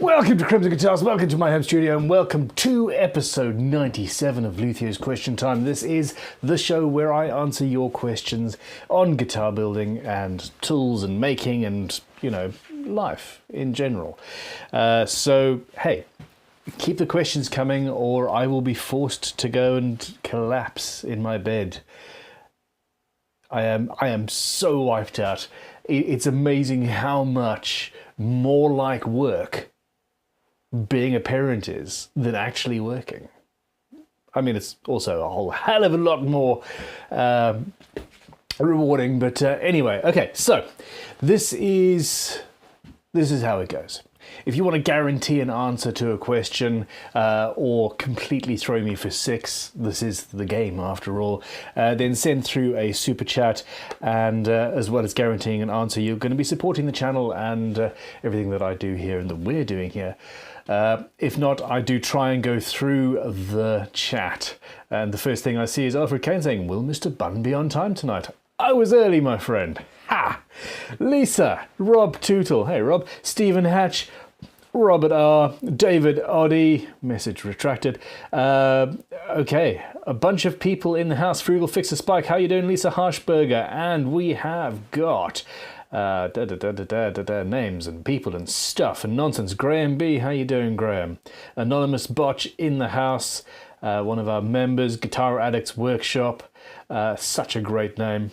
Welcome to Crimson Guitars, welcome to my home studio, and welcome to episode 97 of Luthiers Question Time. This is the show where I answer your questions on guitar building and tools and making and, you know, life in general. So, hey, keep the questions coming or I will be forced to go and collapse in my bed. I am so wiped out. It's amazing how much more like work being a parent is than actually working. I mean, it's also a whole hell of a lot more rewarding, but anyway, okay, so this is how it goes. If you want to guarantee an answer to a question or completely throw me for six, this is the game after all, then send through a super chat, and as well as guaranteeing an answer, you're going to be supporting the channel and everything that I do here and that we're doing here. If not, I do try and go through the chat, and the first thing I see is Alfred Kane saying, "Will Mr. Bunn be on time tonight?" I was early, my friend. Ha! Lisa, Rob Tootle, hey Rob, Stephen Hatch, Robert R, David Oddy, message retracted. Okay, a bunch of people in the house. Frugal Fixer Spike, how you doing? Lisa Harshberger, and we have got names and people and stuff and nonsense. Graham B, how you doing, Graham? Anonymous Botch in the house, one of our members. Guitar Addicts Workshop, such a great name.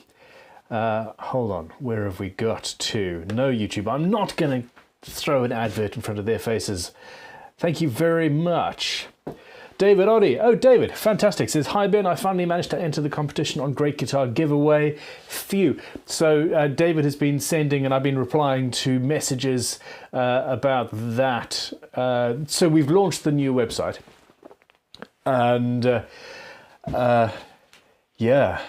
Hold on, where have we got to? No YouTube, I'm not going to throw an advert in front of their faces. Thank you very much. David Oddy. Oh, David, fantastic. Says, hi Ben, I finally managed to enter the competition on Great Guitar Giveaway. Phew. So David has been sending, and I've been replying to messages about that. So we've launched the new website. And yeah,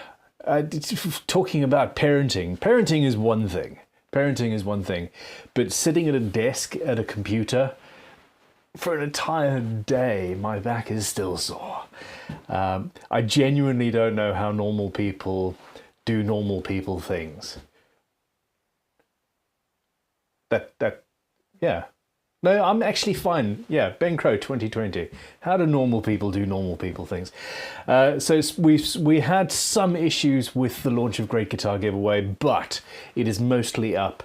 talking about parenting. Parenting is one thing. Parenting is one thing. But sitting at a desk at a computer for an entire day, my back is still sore. I genuinely don't know how normal people do normal people things. Yeah. No, I'm actually fine. Yeah, Ben Crowe 2020. How do normal people do normal people things? So we had some issues with the launch of Great Guitar Giveaway, but it is mostly up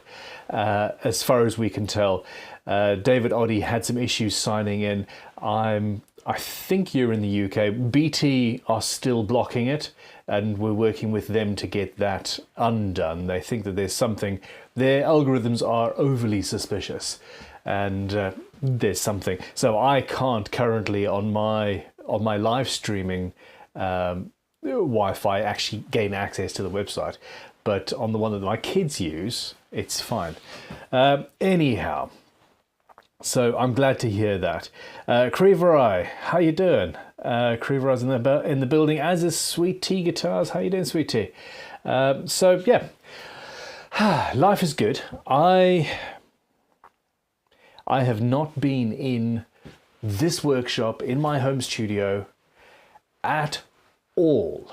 as far as we can tell. David Oddy had some issues signing in. I think you're in the UK. BT are still blocking it, and we're working with them to get that undone. They think that there's something. Their algorithms are overly suspicious, and there's something. So I can't currently on my live streaming Wi-Fi actually gain access to the website, but on the one that my kids use, it's fine. Anyhow. So I'm glad to hear that. Creverai, how you doing? Creverai's in the building, as is Sweet Tea Guitars. How you doing, Sweet Tea? So yeah, life is good. I have not been in this workshop in my home studio at all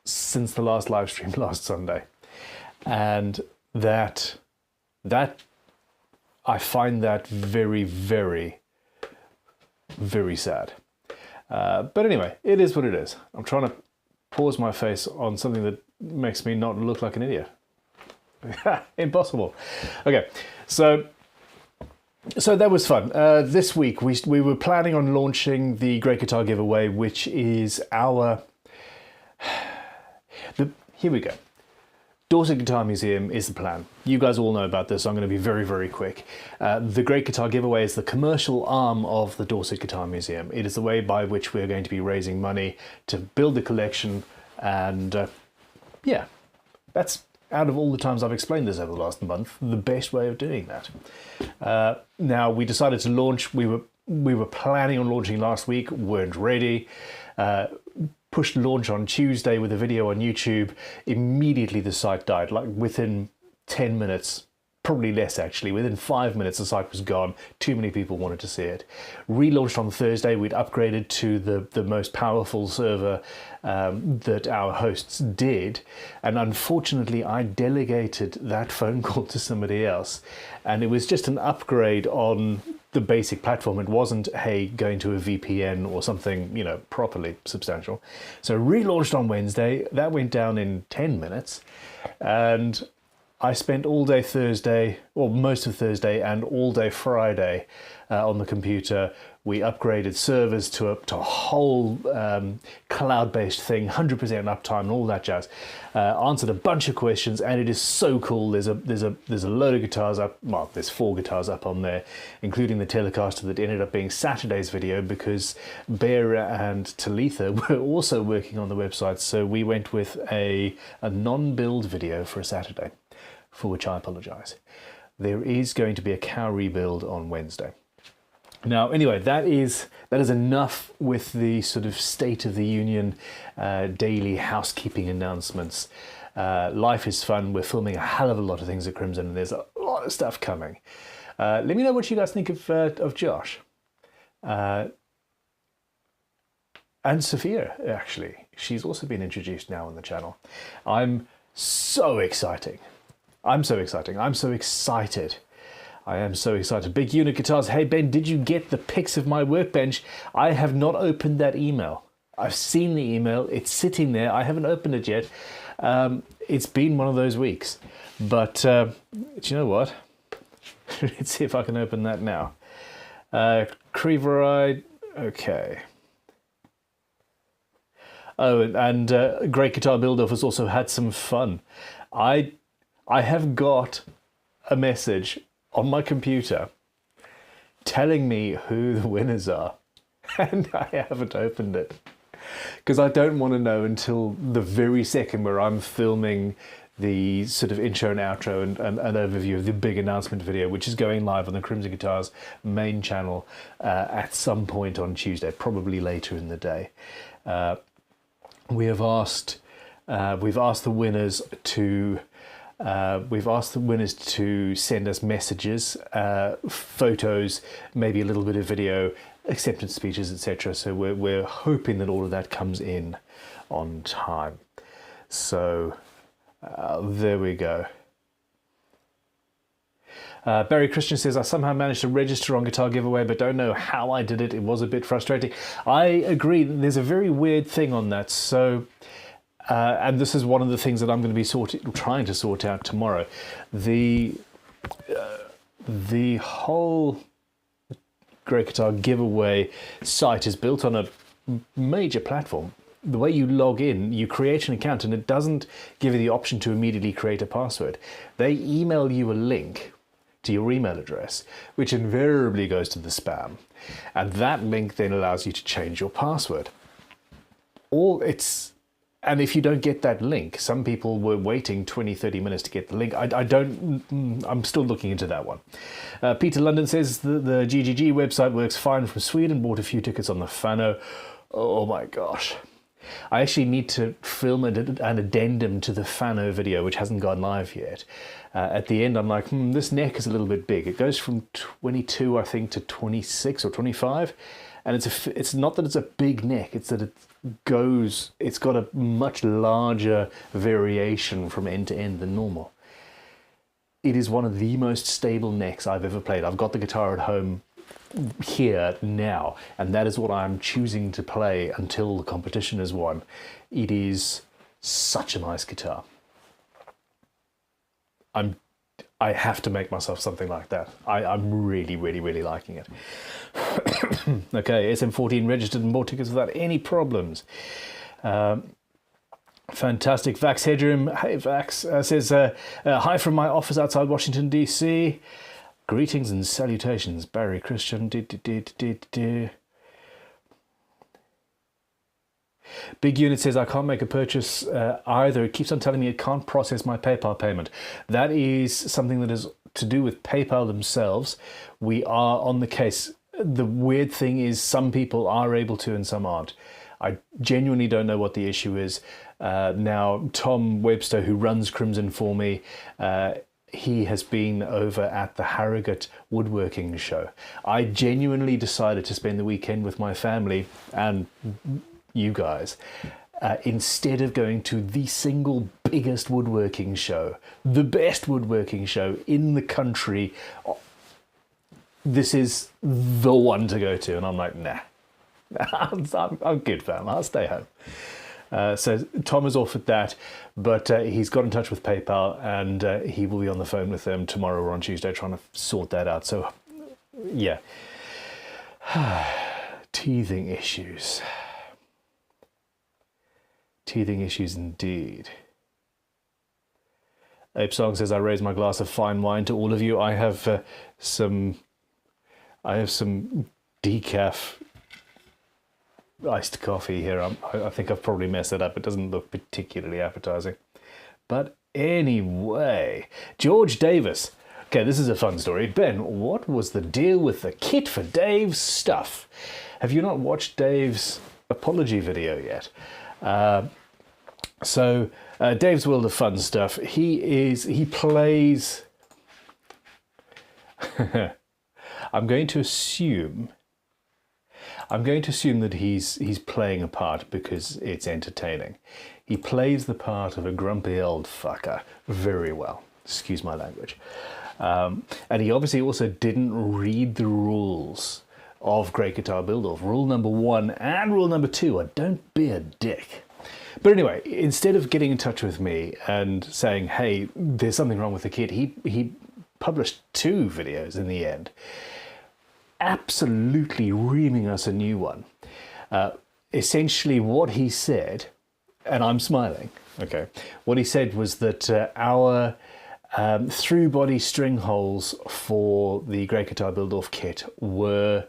since the last live stream last Sunday, and that I find that very, very, very sad. But anyway, it is what it is. I'm trying to pause my face on something that makes me not look like an idiot. Impossible. Okay, so that was fun. This week we were planning on launching the Great Guitar Giveaway, which is our... Here we go. Dorset Guitar Museum is the plan. You guys all know about this, so I'm going to be very, very quick. The Great Guitar Giveaway is the commercial arm of the Dorset Guitar Museum. It is the way by which we're going to be raising money to build the collection, and yeah, that's, out of all the times I've explained this over the last month, the best way of doing that. Now, we decided to launch, we were planning on launching last week, weren't ready. Pushed launch on Tuesday with a video on YouTube. Immediately the site died, like within 10 minutes probably less actually. Within 5 minutes, the site was gone. Too many people wanted to see it. Relaunched on Thursday. We'd upgraded to the most powerful server that our hosts did. And unfortunately, I delegated that phone call to somebody else. And it was just an upgrade on the basic platform. It wasn't, hey, going to a VPN or something, you know, properly substantial. So relaunched on Wednesday. That went down in 10 minutes. And I spent all day Thursday, or most of Thursday, and all day Friday on the computer. We upgraded servers to a whole cloud-based thing, 100% uptime and all that jazz. Answered a bunch of questions, and it is so cool. There's a load of guitars up. Well, there's 4 guitars up on there, including the Telecaster that ended up being Saturday's video because Bear and Talitha were also working on the website. So we went with a non-build video for a Saturday, for which I apologize. There is going to be a cow rebuild on Wednesday. Now, anyway, that is enough with the sort of State of the Union daily housekeeping announcements. Life is fun. We're filming a hell of a lot of things at Crimson, and there's a lot of stuff coming. Let me know what you guys think of Josh. And Sophia, actually. She's also been introduced now on the channel. I'm so excited. I am so excited. Big Unit Guitars. Hey Ben, did you get the pics of my workbench? I have not opened that email. I've seen the email. It's sitting there. I haven't opened it yet. It's been one of those weeks. But do you know what? Let's see if I can open that now. Creeveride. Okay. Oh, and Great Guitar Build-Off has also had some fun. I have got a message on my computer telling me who the winners are, and I haven't opened it because I don't want to know until the very second where I'm filming the sort of intro and outro and an overview of the big announcement video, which is going live on the Crimson Guitars main channel at some point on Tuesday, probably later in the day. We've asked the winners to send us messages, photos, maybe a little bit of video, acceptance speeches, etc. So we're hoping that all of that comes in on time. So there we go. Barry Christian says, I somehow managed to register on Guitar Giveaway, but don't know how I did it. It was a bit frustrating. I agree. There's a very weird thing on that. So... and this is one of the things that I'm going to be trying to sort out tomorrow. The whole Great Guitar Giveaway site is built on a major platform. The way you log in, you create an account, and it doesn't give you the option to immediately create a password. They email you a link to your email address, which invariably goes to the spam. And that link then allows you to change your password. And if you don't get that link, some people were waiting 20-30 minutes to get the link. I'm still looking into that one. Peter London says the GGG website works fine from Sweden, bought a few tickets on the Fano. Oh my gosh. I actually need to film an addendum to the Fano video, which hasn't gone live yet. At the end, I'm like, this neck is a little bit big. It goes from 22, I think, to 26 or 25. And it's not that it's a big neck, it's that it's got a much larger variation from end to end than normal. It is one of the most stable necks I've ever played. I've got the guitar at home here now, and that is what I'm choosing to play until the competition is won. It is such a nice guitar. I have to make myself something like that. I'm really, really, really liking it. Okay, SM14 registered and bought tickets without any problems. Fantastic. Vax Headroom. Hey, Vax says, hi from my office outside Washington, D.C. Greetings and salutations, Barry Christian. Big Unit says, I can't make a purchase either. It keeps on telling me it can't process my PayPal payment. That is something that is to do with PayPal themselves. We are on the case. The weird thing is some people are able to and some aren't. I genuinely don't know what the issue is. Now, Tom Webster, who runs Crimson for me, he has been over at the Harrogate woodworking show. I genuinely decided to spend the weekend with my family and you guys instead of going to the single biggest woodworking show, the best woodworking show in the country. This is the one to go to, and I'm like, nah, I'm good, fam. I'll stay home. So Tom has offered that, but he's got in touch with PayPal, and he will be on the phone with them tomorrow or on Tuesday trying to sort that out. So, yeah. Teething issues. Teething issues indeed. Ape Song says, I raise my glass of fine wine to all of you. I have some decaf iced coffee here. I think I've probably messed it up. It doesn't look particularly appetizing. But anyway, George Davis. Okay, this is a fun story. Ben, what was the deal with the kit for Dave's stuff? Have you not watched Dave's apology video yet? So Dave's World of Fun Stuff. He plays... I'm going to assume that he's playing a part because it's entertaining. He plays the part of a grumpy old fucker very well. Excuse my language. And he obviously also didn't read the rules of Great Guitar Build-Off. Rule number 1 and rule number 2 are don't be a dick. But anyway, instead of getting in touch with me and saying, hey, there's something wrong with the kit, he published 2 videos in the end, absolutely reaming us a new one. Essentially what he said, and I'm smiling, okay, what he said was that our through body string holes for the Great Guitar Build-Off kit were...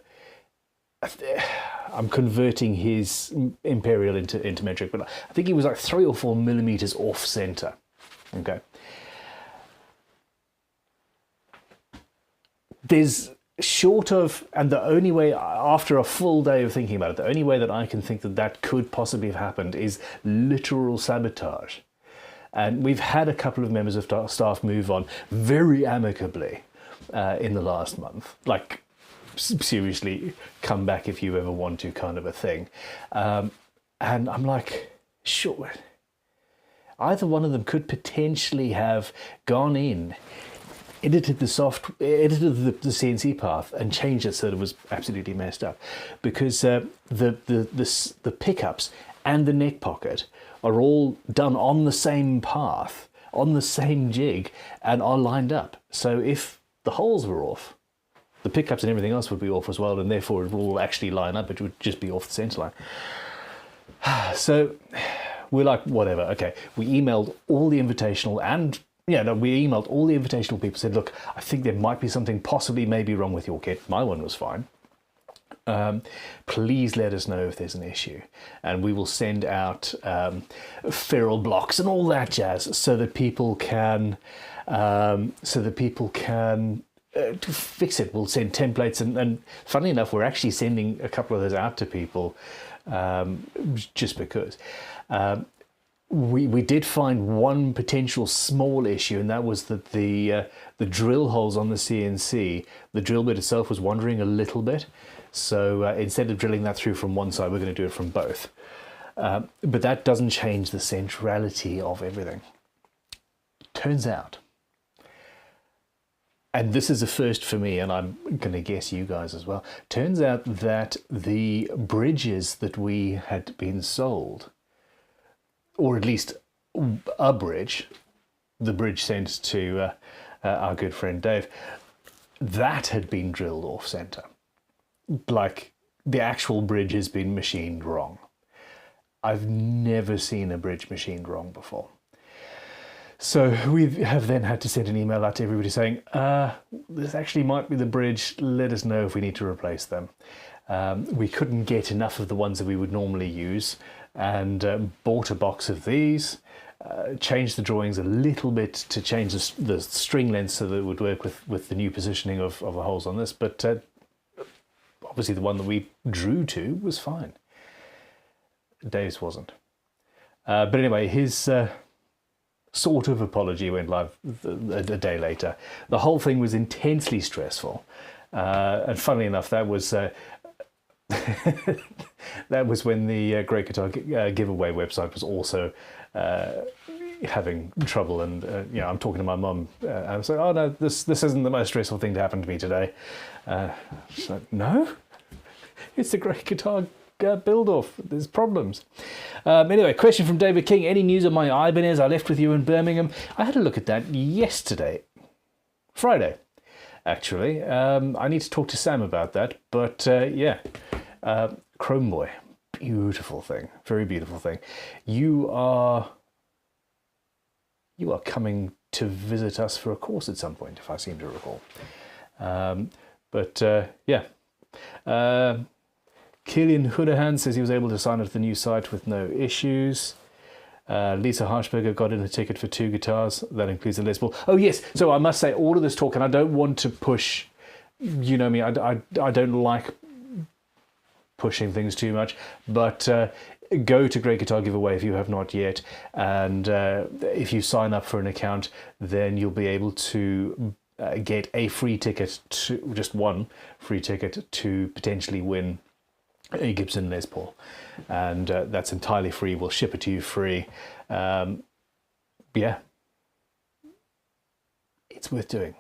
I'm converting his imperial into metric, but I think he was like 3 or 4 millimeters off center. Okay. There's short of, and the only way, after a full day of thinking about it, the only way that I can think that could possibly have happened is literal sabotage. And we've had a couple of members of staff move on very amicably in the last month. Like, seriously, come back if you ever want to, kind of a thing. And I'm like, sure, either one of them could potentially have gone in, edited the CNC path and changed it so that it was absolutely messed up, because the pickups and the neck pocket are all done on the same path, on the same jig, and are lined up. So if the holes were off, the pickups and everything else would be off as well, and therefore it would all actually line up. It would just be off the centre line. So we're like, whatever. Okay, we emailed all the invitational and we emailed all the invitational people, said, look, I think there might be something possibly maybe wrong with your kit. My one was fine. Please let us know if there's an issue, and we will send out ferrule blocks and all that jazz so that people can to fix it. We'll send templates, and funnily enough, we're actually sending a couple of those out to people just because. We did find one potential small issue, and that was that the drill holes on the CNC, the drill bit itself was wandering a little bit. So instead of drilling that through from one side, we're going to do it from both. But that doesn't change the centrality of everything. Turns out, and this is a first for me, and I'm going to guess you guys as well, turns out that the bridges that we had been sold, or at least a bridge, the bridge sent to our good friend Dave, that had been drilled off center. Like, the actual bridge has been machined wrong. I've never seen a bridge machined wrong before. So we have then had to send an email out to everybody saying, this actually might be the bridge, let us know if we need to replace them. We couldn't get enough of the ones that we would normally use, and bought a box of these, changed the drawings a little bit to change the string length so that it would work with the new positioning of the holes on this, but obviously the one that we drew to was fine. Dave's wasn't. But anyway, his sort of apology went live a day later. The whole thing was intensely stressful. And funnily enough, that was that was when the Great Guitar giveaway website was also having trouble. And you know, I'm talking to my mum. I was like, "Oh no, this isn't the most stressful thing to happen to me today." She's like, "No, it's the Great Guitar build-off. There's problems." Anyway, question from David King. Any news on my Ibanez I left with you in Birmingham? I had a look at that yesterday, Friday. Actually, I need to talk to Sam about that, but yeah, Chrome Boy, beautiful thing, very beautiful thing. You are coming to visit us for a course at some point, if I seem to recall. But yeah, Killian Houdahan says he was able to sign up to the new site with no issues. Lisa Harshberger got in a ticket for 2 guitars. That includes the Les Paul. Oh yes, so I must say all of this talk, and I don't want to push, you know me, I don't like pushing things too much, but go to Great Guitar Giveaway if you have not yet, and if you sign up for an account, then you'll be able to get a free ticket, just one free ticket to potentially win a Gibson Les Paul, and that's entirely free. We'll ship it to you free. Yeah, it's worth doing.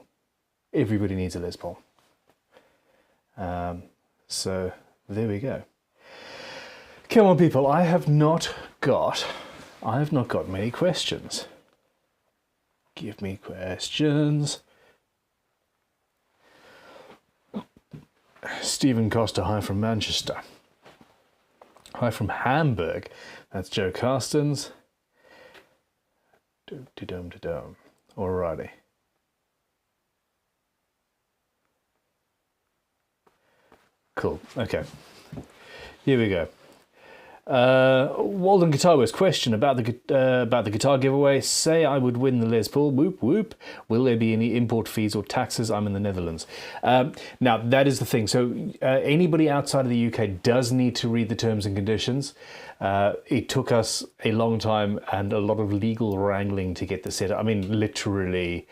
Everybody needs a Les Paul. So there we go. Come on, people. I have not got many questions. Give me questions. Stephen Costa, hi from Manchester. Hi from Hamburg. That's Joe Carstens. Alrighty. Cool. Okay. Here we go. Walden Guitar Works question about the guitar giveaway. Say I would win the Les Paul. Whoop whoop. Will there be any import fees or taxes? I'm in the Netherlands. Now that is the thing. So anybody outside of the UK does need to read the terms and conditions. It took us a long time and a lot of legal wrangling to get this set up. I mean, literally.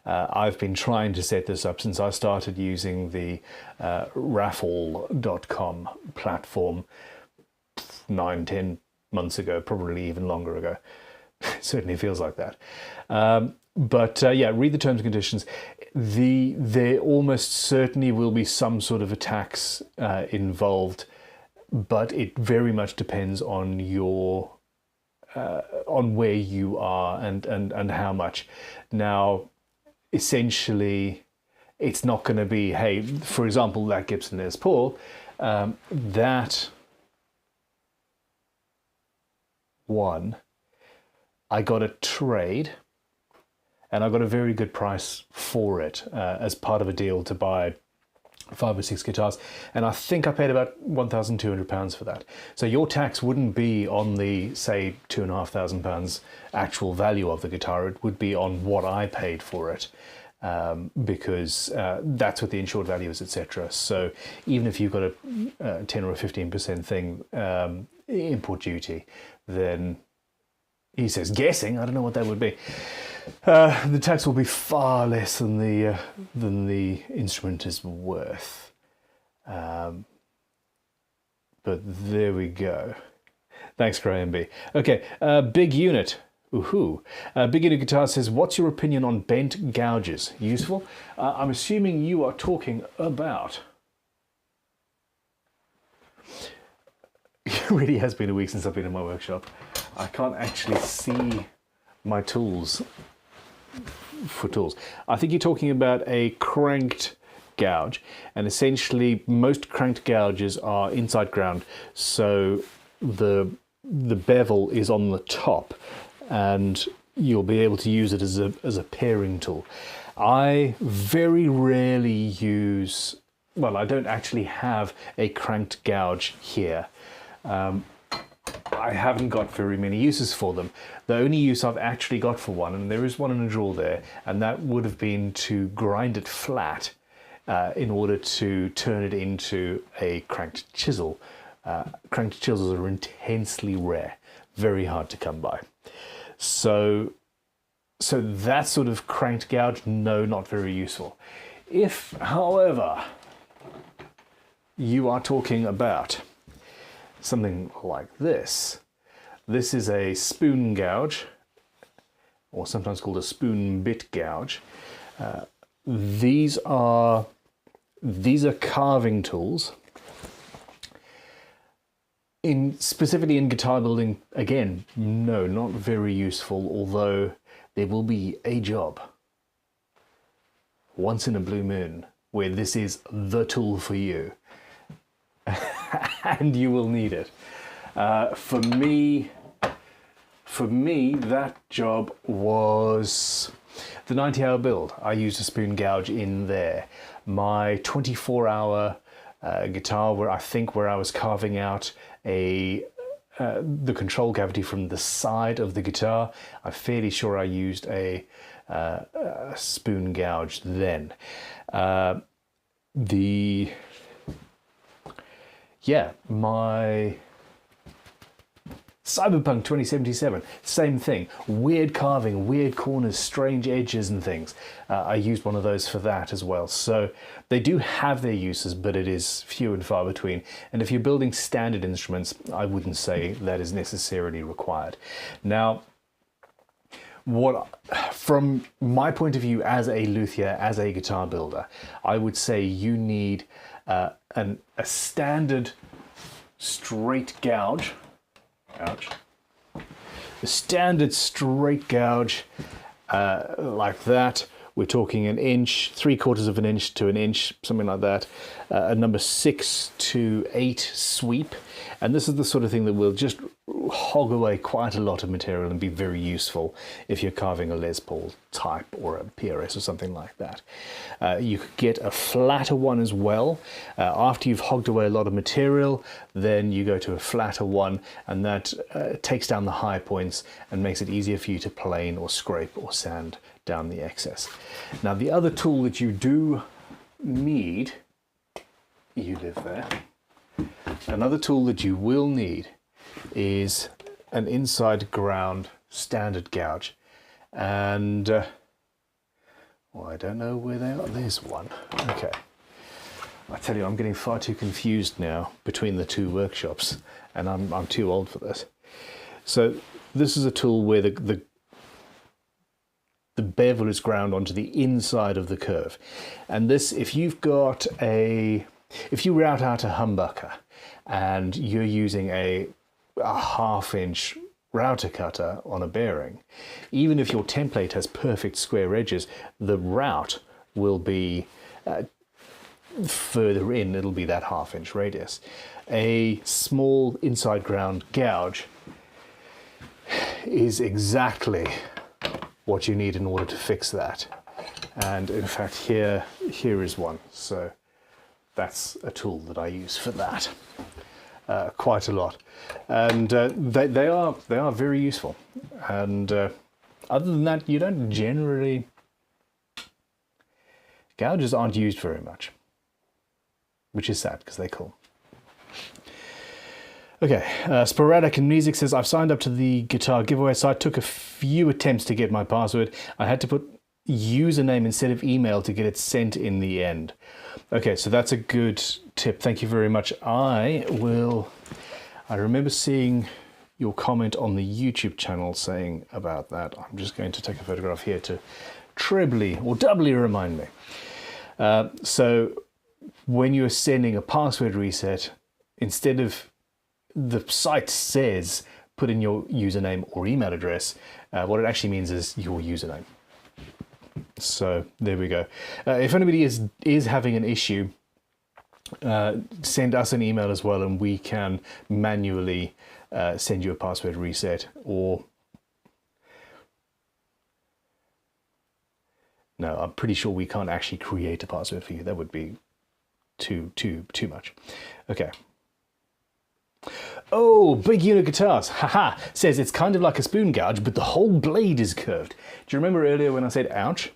I've been trying to set this up since I started using the raffle.com platform 9-10 months ago, probably even longer ago. It certainly feels like that. But yeah, read the terms and conditions. There almost certainly will be some sort of a tax involved, but it very much depends on your on where you are and how much. Now, essentially, it's not going to be, hey, for example, that Gibson Les Paul, that one, I got a trade, and I got a very good price for it as part of a deal to buy 5 or 6 guitars, and I think I paid about £1,200 for that. So your tax wouldn't be on the, say, £2,500 actual value of the guitar. It would be on what I paid for it, because that's what the insured value is, etc. So even if you've got a 10 or a 15% thing, import duty, then he says, guessing, I don't know what that would be. The tax will be far less than the instrument is worth. But there we go. Thanks, Graham B. Okay, Big Unit. Ooh. Big Unit Guitar says, what's your opinion on bent gouges? Useful? I'm assuming you are talking about... It really has been a week since I've been in my workshop. I can't actually see my tools for tools. I think you're talking about a cranked gouge, and essentially most cranked gouges are inside ground, so the bevel is on the top, and you'll be able to use it as a paring tool. I very rarely use, well, I don't actually have a cranked gouge here. I haven't got very many uses for them. The only use I've actually got for one, and there is one in a drawer there, and that would have been to grind it flat in order to turn it into a cranked chisel. Cranked chisels are intensely rare, very hard to come by. So So that sort of cranked gouge, no, not very useful. If, however, you are talking about something like this, this is a spoon gouge, or sometimes called a spoon bit gouge. These are carving tools. Specifically in guitar building, again, no, not very useful, although there will be a job once in a blue moon where this is the tool for you. And you will need it. For me, that job was the 90-hour build. I used a spoon gouge in there. My 24-hour guitar, where I was carving out the control cavity from the side of the guitar, I'm fairly sure I used a spoon gouge then. My Cyberpunk 2077, same thing. Weird carving, weird corners, strange edges and things. I used one of those for that as well. So they do have their uses, but it is few and far between. And if you're building standard instruments, I wouldn't say that is necessarily required. Now, from my point of view as a luthier, as a guitar builder, I would say you need a standard straight gouge. The standard straight gouge like that. We're talking an inch, 3/4 of an inch to an inch, something like that. A number 6 to 8 sweep. And this is the sort of thing that will just hog away quite a lot of material and be very useful if you're carving a Les Paul type or a PRS or something like that. You could get a flatter one as well. After you've hogged away a lot of material, then you go to a flatter one, and that takes down the high points and makes it easier for you to plane or scrape or sand down the excess. Now, the other tool that you do need, you live there, another tool that you will need is an inside ground standard gouge. And well, I don't know where they are. There's one. Okay. I tell you, I'm getting far too confused now between the two workshops, and I'm too old for this. So this is a tool where the bevel is ground onto the inside of the curve. And this, if you route out a humbucker and you're using a 1/2 inch router cutter on a bearing, even if your template has perfect square edges, the route will be further in. It'll be that 1/2 inch radius. A small inside ground gouge is exactly what you need in order to fix that. And in fact, here is one. So that's a tool that I use for that quite a lot. And they are very useful. And other than that, you don't generally, gouges aren't used very much, which is sad because they're cool. Okay, Sporadic and Music says, I've signed up to the guitar giveaway site, took a few attempts to get my password. I had to put username instead of email to get it sent in the end. Okay, so that's a good tip. Thank you very much. I remember seeing your comment on the YouTube channel saying about that. I'm just going to take a photograph here to trebly or doubly remind me. So when you're sending a password reset, instead of the site says put in your username or email address, what it actually means is your username. So there we go. If anybody is having an issue, send us an email as well, and we can manually send you a password reset. Or no, I'm pretty sure we can't actually create a password for you. That would be too much. Okay. Oh, Big Unit Guitars, haha, says it's kind of like a spoon gouge, but the whole blade is curved. Do you remember earlier when I said ouch?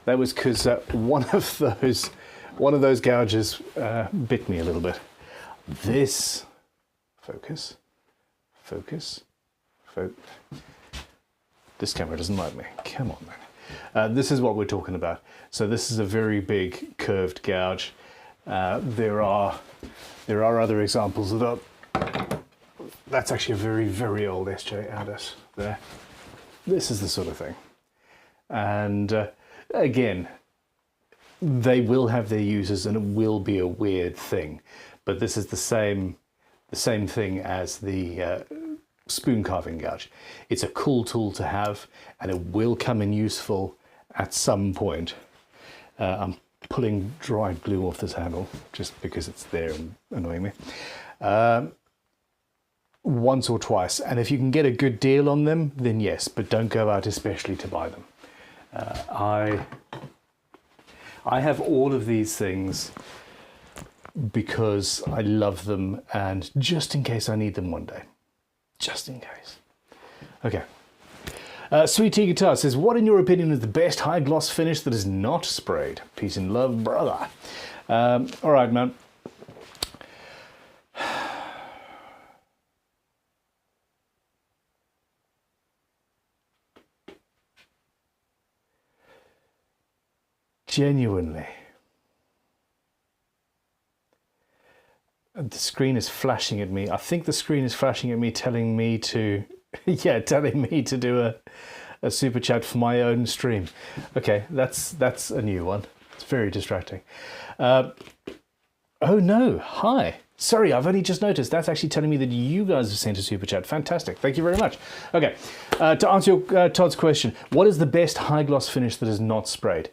That was because one of those gouges bit me a little bit. This, focus. This camera doesn't like me. Come on, man. This is what we're talking about. So this is a very big curved gouge. There are other examples of that. That's actually a very, very old SJ Addis there. This is the sort of thing. And again, they will have their uses and it will be a weird thing. But this is the same thing as the spoon carving gouge. It's a cool tool to have and it will come in useful at some point. I'm pulling dried glue off this handle just because it's there and annoying me. Once or twice, and if you can get a good deal on them, then yes, but don't go out especially to buy them. I have all of these things because I love them and just in case I need them one day. Just in case. Okay. Sweet Tea Guitar says, what in your opinion is the best high gloss finish that is not sprayed? Peace and love, brother. All right, man. Genuinely. The screen is flashing at me. I think the screen is flashing at me telling me to, yeah, telling me to do a super chat for my own stream. Okay, that's a new one. It's very distracting. Oh no, hi. Sorry, I've only just noticed. That's actually telling me that you guys have sent a super chat. Fantastic. Thank you very much. Okay, to answer your, Todd's question, what is the best high gloss finish that is not sprayed?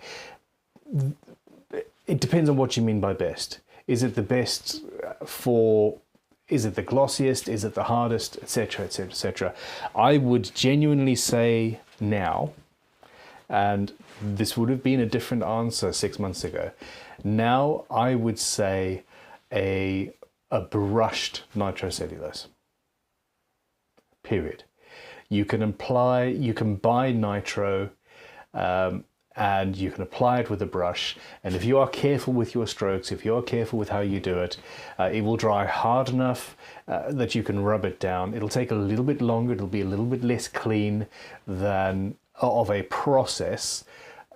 It depends on what you mean by best. Is it the best for, is it the glossiest, is it the hardest, etc., etc., etc. I would genuinely say now, and this would have been a different answer 6 months ago, now I would say a brushed nitrocellulose, period. You can buy nitro, and you can apply it with a brush, and if you are careful with your strokes, if you are careful with how you do it, it will dry hard enough that you can rub it down. It'll take a little bit longer, it'll be a little bit less clean than of a process.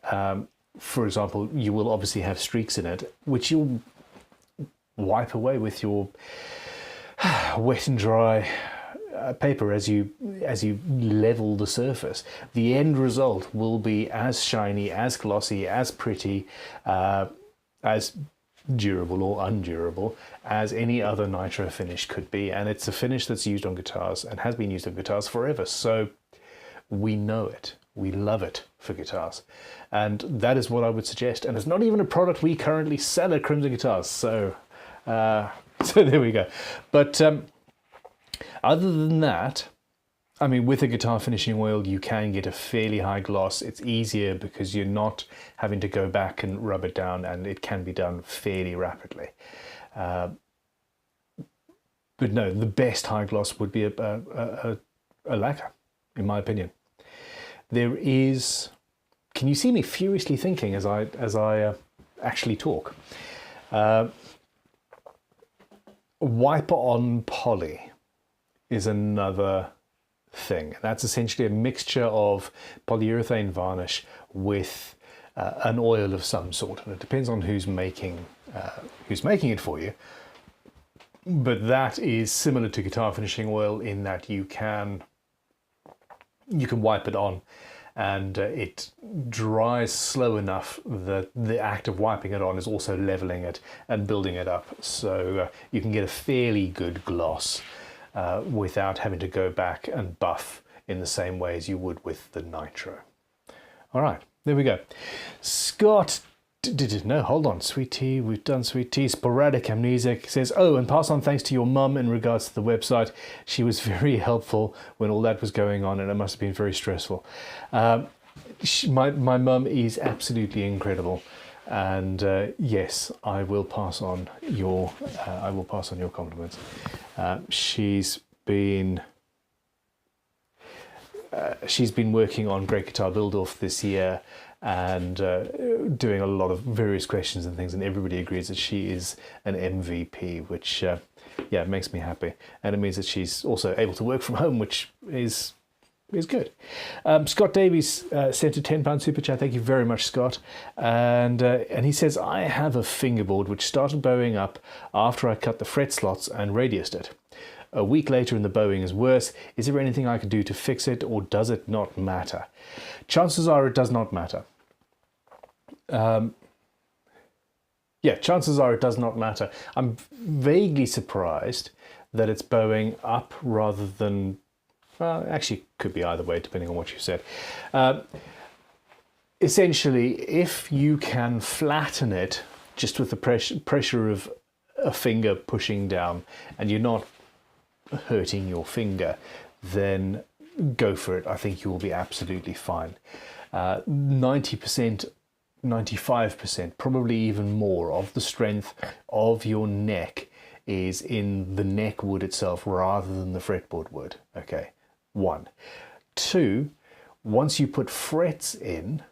For example, you will obviously have streaks in it, which you'll wipe away with your wet and dry paper as you level the surface. The end result will be as shiny, as glossy, as pretty, as durable or undurable as any other nitro finish could be, and it's a finish that's used on guitars and has been used on guitars forever, so we know it, we love it for guitars, and that is what I would suggest. And it's not even a product we currently sell at Crimson Guitars, so so there we go. But other than that, I mean, with a guitar finishing oil, you can get a fairly high gloss. It's easier because you're not having to go back and rub it down, and it can be done fairly rapidly. But no, the best high gloss would be a lacquer, in my opinion. There is, can you see me furiously thinking as I actually talk? Wiper on poly is another thing. That's essentially a mixture of polyurethane varnish with an oil of some sort, and it depends on who's making it for you. But that is similar to guitar finishing oil in that you can wipe it on, and it dries slow enough that the act of wiping it on is also leveling it and building it up, so you can get a fairly good gloss without having to go back and buff in the same way as you would with the nitro. All right, there we go. Scott, no, hold on, Sweet Tea, we've done Sweet Tea. Sporadic Amnesic says, oh, and pass on thanks to your mum in regards to the website. She was very helpful when all that was going on, and it must have been very stressful. My mum is absolutely incredible. And yes, I will pass on your compliments. She's been working on Great Guitar Build-Off this year and doing a lot of various questions and things, and everybody agrees that she is an MVP, which yeah, makes me happy. And it means that she's also able to work from home, which is is good. Scott Davies sent a £10 super chat. Thank you very much, Scott. And he says, I have a fingerboard which started bowing up after I cut the fret slots and radiused it. A week later and the bowing is worse. Is there anything I can do to fix it, or does it not matter? Chances are it does not matter. Yeah, chances are it does not matter. I'm vaguely surprised that it's bowing up rather than, well, actually could be either way depending on what you said. Essentially, if you can flatten it just with the pressure of a finger pushing down and you're not hurting your finger, then go for it. I think you will be absolutely fine. 90%, 95%, probably even more of the strength of your neck is in the neck wood itself rather than the fretboard wood. Okay, 1. 2, once you put frets in,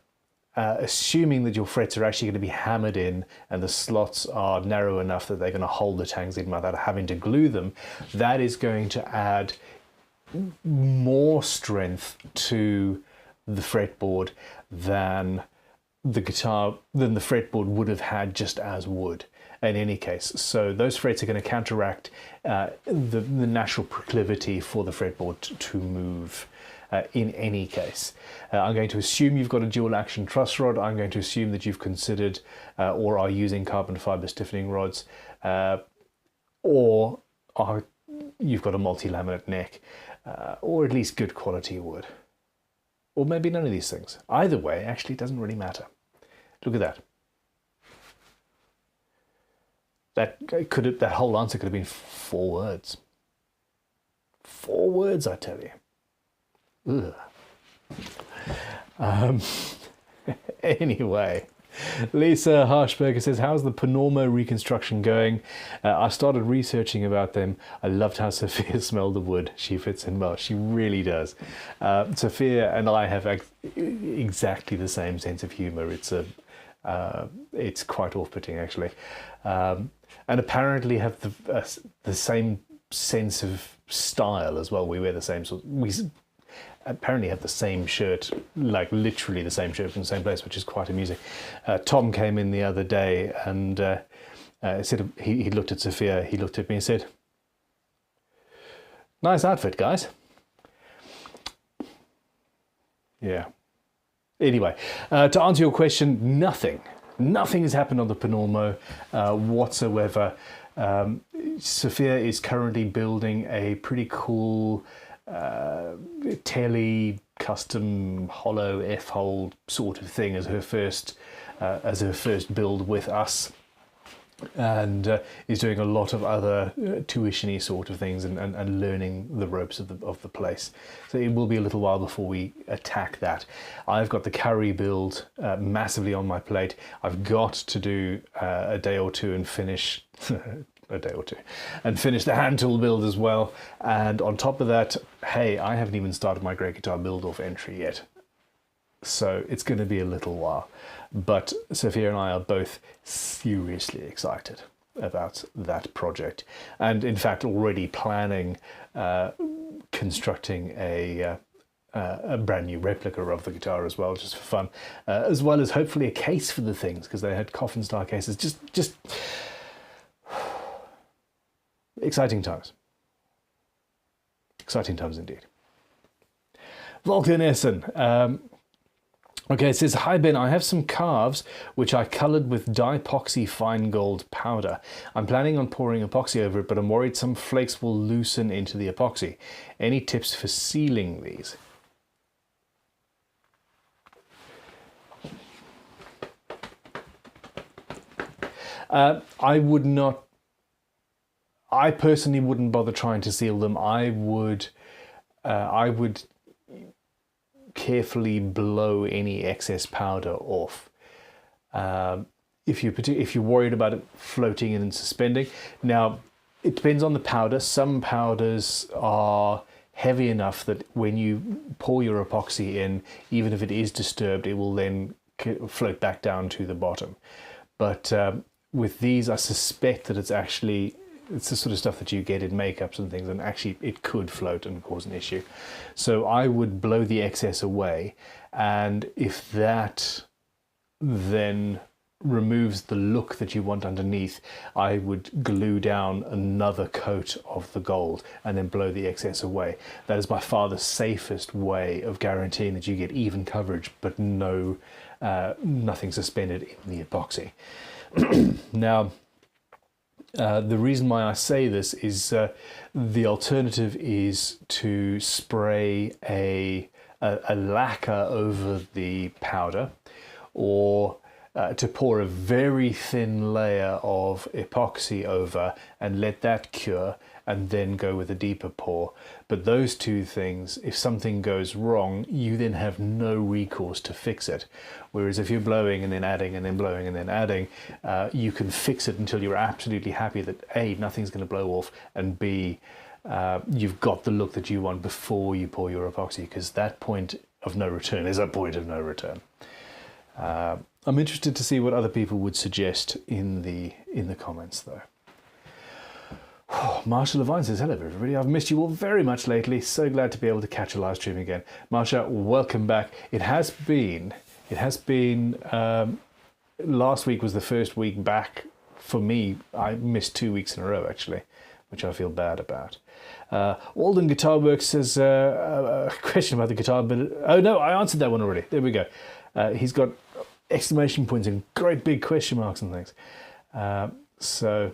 assuming that your frets are actually going to be hammered in and the slots are narrow enough that they're going to hold the tangs in without having to glue them, that is going to add more strength to the fretboard than the fretboard would have had just as wood in any case. So those frets are going to counteract the natural proclivity for the fretboard to move in any case. I'm going to assume you've got a dual action truss rod. I'm going to assume that you've considered or are using carbon fiber stiffening rods, or you've got a multi-laminate neck, or at least good quality wood, or maybe none of these things. Either way, actually, it doesn't really matter. Look at that. That whole answer could have been 4 words. 4 words, I tell you. Anyway, Lisa Harshberger says, how's the Panormo reconstruction going? I started researching about them. I loved how Sophia smelled the wood. She fits in well. She really does. Sophia and I have exactly the same sense of humor. It's quite off-putting, actually. And apparently have the same sense of style as well. We wear the same sort. We apparently have the same shirt, like literally the same shirt from the same place, which is quite amusing. Tom came in the other day and said he looked at Sophia, he looked at me and said, "Nice outfit, guys." Yeah. Anyway, to answer your question, nothing has happened on the Panormo whatsoever. Sophia is currently building a pretty cool telly custom hollow F-hole sort of thing as her first build with us, and is doing a lot of other tuition-y sort of things and learning the ropes of the place. So it will be a little while before we attack that. I've got the curry build massively on my plate. I've got to do a day or two and finish finish the hand tool build as well. And on top of that, hey, I haven't even started my great guitar build-off entry yet. So it's going to be a little while. But Sophia and I are both seriously excited about that project. And in fact, already planning constructing a brand new replica of the guitar as well, just for fun. As well as hopefully a case for the things, because they had coffin style cases. Just exciting times. Exciting times indeed. Volker Essen. Okay, it says, "Hi Ben, I have some calves which I coloured with Epoxy fine gold powder. I'm planning on pouring epoxy over it, but I'm worried some flakes will loosen into the epoxy. Any tips for sealing these?" I personally wouldn't bother trying to seal them. I would carefully blow any excess powder off. If you're worried about it floating in and suspending. Now, it depends on the powder. Some powders are heavy enough that when you pour your epoxy in, even if it is disturbed, it will then float back down to the bottom. But with these, I suspect that it's actually it's the sort of stuff that you get in makeups and things, and actually it could float and cause an issue. So I would blow the excess away, and if that then removes the look that you want underneath, I would glue down another coat of the gold and then blow the excess away. That is by far the safest way of guaranteeing that you get even coverage but nothing suspended in the epoxy. Now, the reason why I say this is the alternative is to spray a lacquer over the powder, or to pour a very thin layer of epoxy over and let that cure, and then go with a deeper pour. But those two things, if something goes wrong, you then have no recourse to fix it. Whereas if you're blowing and then adding and then blowing and then adding, you can fix it until you're absolutely happy that A, nothing's going to blow off, and B, you've got the look that you want before you pour your epoxy, because that point of no return is a point of no return. I'm interested to see what other people would suggest in the comments, though. Marsha Levine says, hello everybody, I've missed you all very much lately. So glad to be able to catch a live stream again. Marsha, welcome back. It has been last week was the first week back for me. I missed 2 weeks in a row actually, which I feel bad about. Walden Guitar Works says a question about the guitar, but oh no, I answered that one already. There we go. He's got exclamation points and great big question marks and things. So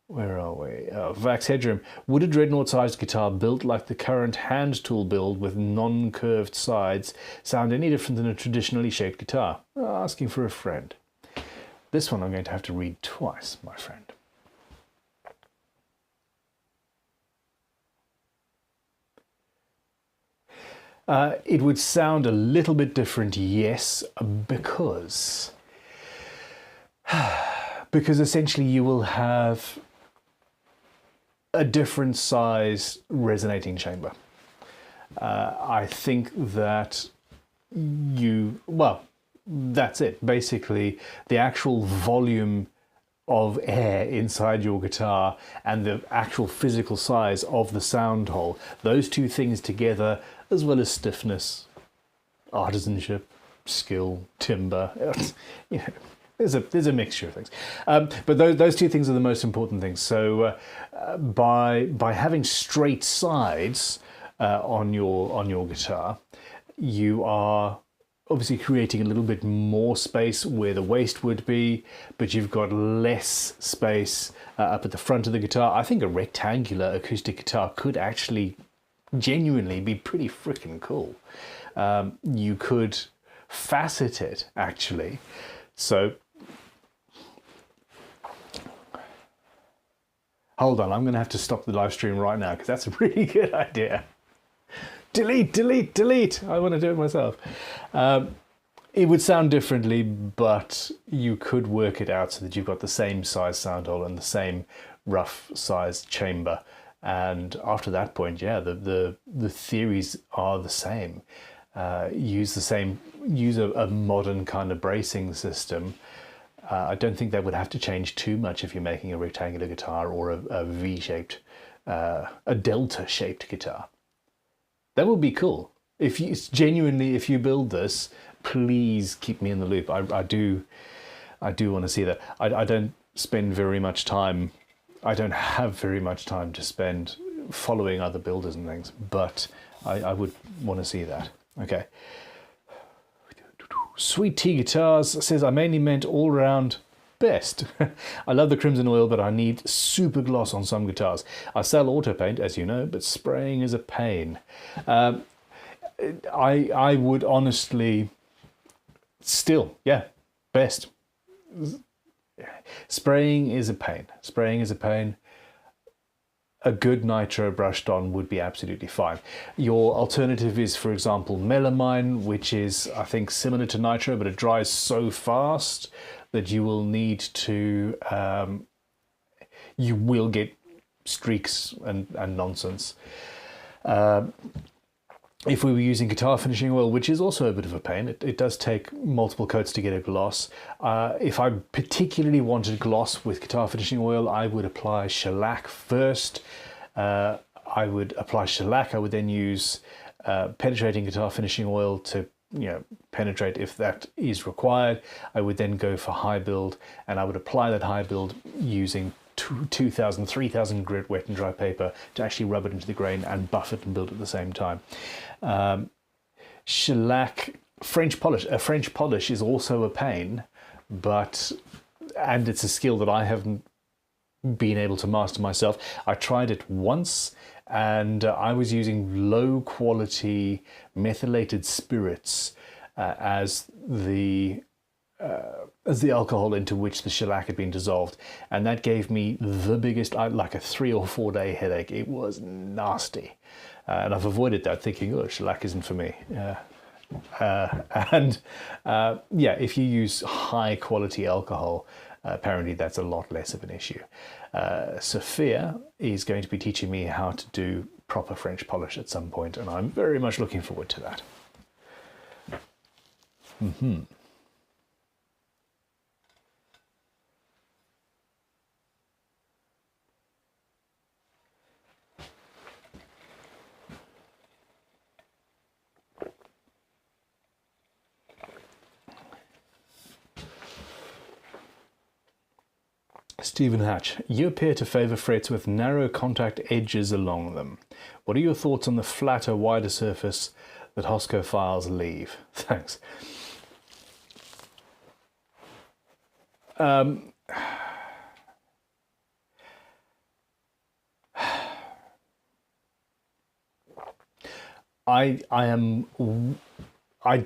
where are we? Vax Headroom. Would a dreadnought-sized guitar built like the current hand tool build with non-curved sides sound any different than a traditionally shaped guitar? Asking for a friend. This one I'm going to have to read twice, my friend. It would sound a little bit different, yes, because essentially you will have a different size resonating chamber. I think that that's it. Basically, the actual volume of air inside your guitar and the actual physical size of the sound hole, those two things together, as well as stiffness, artisanship, skill, timber, you know, there's a mixture of things. But those two things are the most important things. So by having straight sides on your guitar, you are obviously creating a little bit more space where the waist would be, but you've got less space up at the front of the guitar. I think a rectangular acoustic guitar could actually genuinely be pretty freaking cool. You could facet it actually. So hold on, I'm going to have to stop the live stream right now because that's a really good idea. Delete, delete, delete. I want to do it myself. It would sound differently, but you could work it out so that you've got the same size sound hole and the same rough size chamber. And after that point, yeah, the theories are the same. Use a modern kind of bracing system. I don't think that would have to change too much if you're making a rectangular guitar or a V-shaped, a delta-shaped guitar. That would be cool. If you build this, please keep me in the loop. I do want to see that. I don't spend very much time. I don't have very much time to spend following other builders and things, but I would want to see that. Okay. Sweet Tea Guitars says, I mainly meant all round best. I love the crimson oil, but I need super gloss on some guitars. I sell auto paint, as you know, but spraying is a pain. I would honestly still, yeah, best. Spraying is a pain. Spraying is a pain. A good nitro brushed on would be absolutely fine. Your alternative is, for example, melamine, which is, I think, similar to nitro, but it dries so fast that you will need to, you will get streaks and nonsense. If we were using guitar finishing oil, which is also a bit of a pain, it does take multiple coats to get a gloss. If I particularly wanted gloss with guitar finishing oil, I would apply shellac first. I would apply shellac. I would then use penetrating guitar finishing oil to penetrate if that is required. I would then go for high build, and I would apply that high build using 2,000, 3,000 grit wet and dry paper to actually rub it into the grain and buff it and build at the same time. Shellac, French polish. A French polish is also a pain, and it's a skill that I haven't been able to master myself. I tried it once, and I was using low quality methylated spirits as the alcohol into which the shellac had been dissolved, and that gave me the biggest, like a 3 or 4 day headache. It was nasty, and I've avoided that, thinking, oh, shellac isn't for me. If you use high quality alcohol, apparently that's a lot less of an issue. Sophia is going to be teaching me how to do proper French polish at some point, and I'm very much looking forward to that. Stephen Hatch, you appear to favour frets with narrow contact edges along them. What are your thoughts on the flatter, wider surface that Hosco files leave? Thanks. I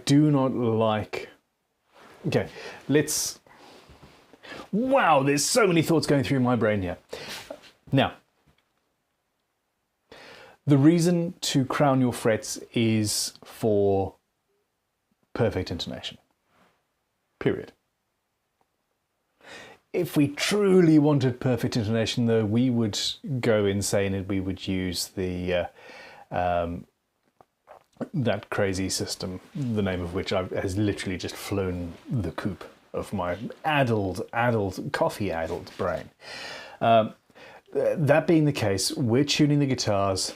do not like... Okay, let's... Wow, there's so many thoughts going through my brain here. Now, the reason to crown your frets is for perfect intonation. Period. If we truly wanted perfect intonation, though, we would go insane and we would use the that crazy system, the name of which has literally just flown the coop of my coffee-addled brain. That being the case, we're tuning the guitars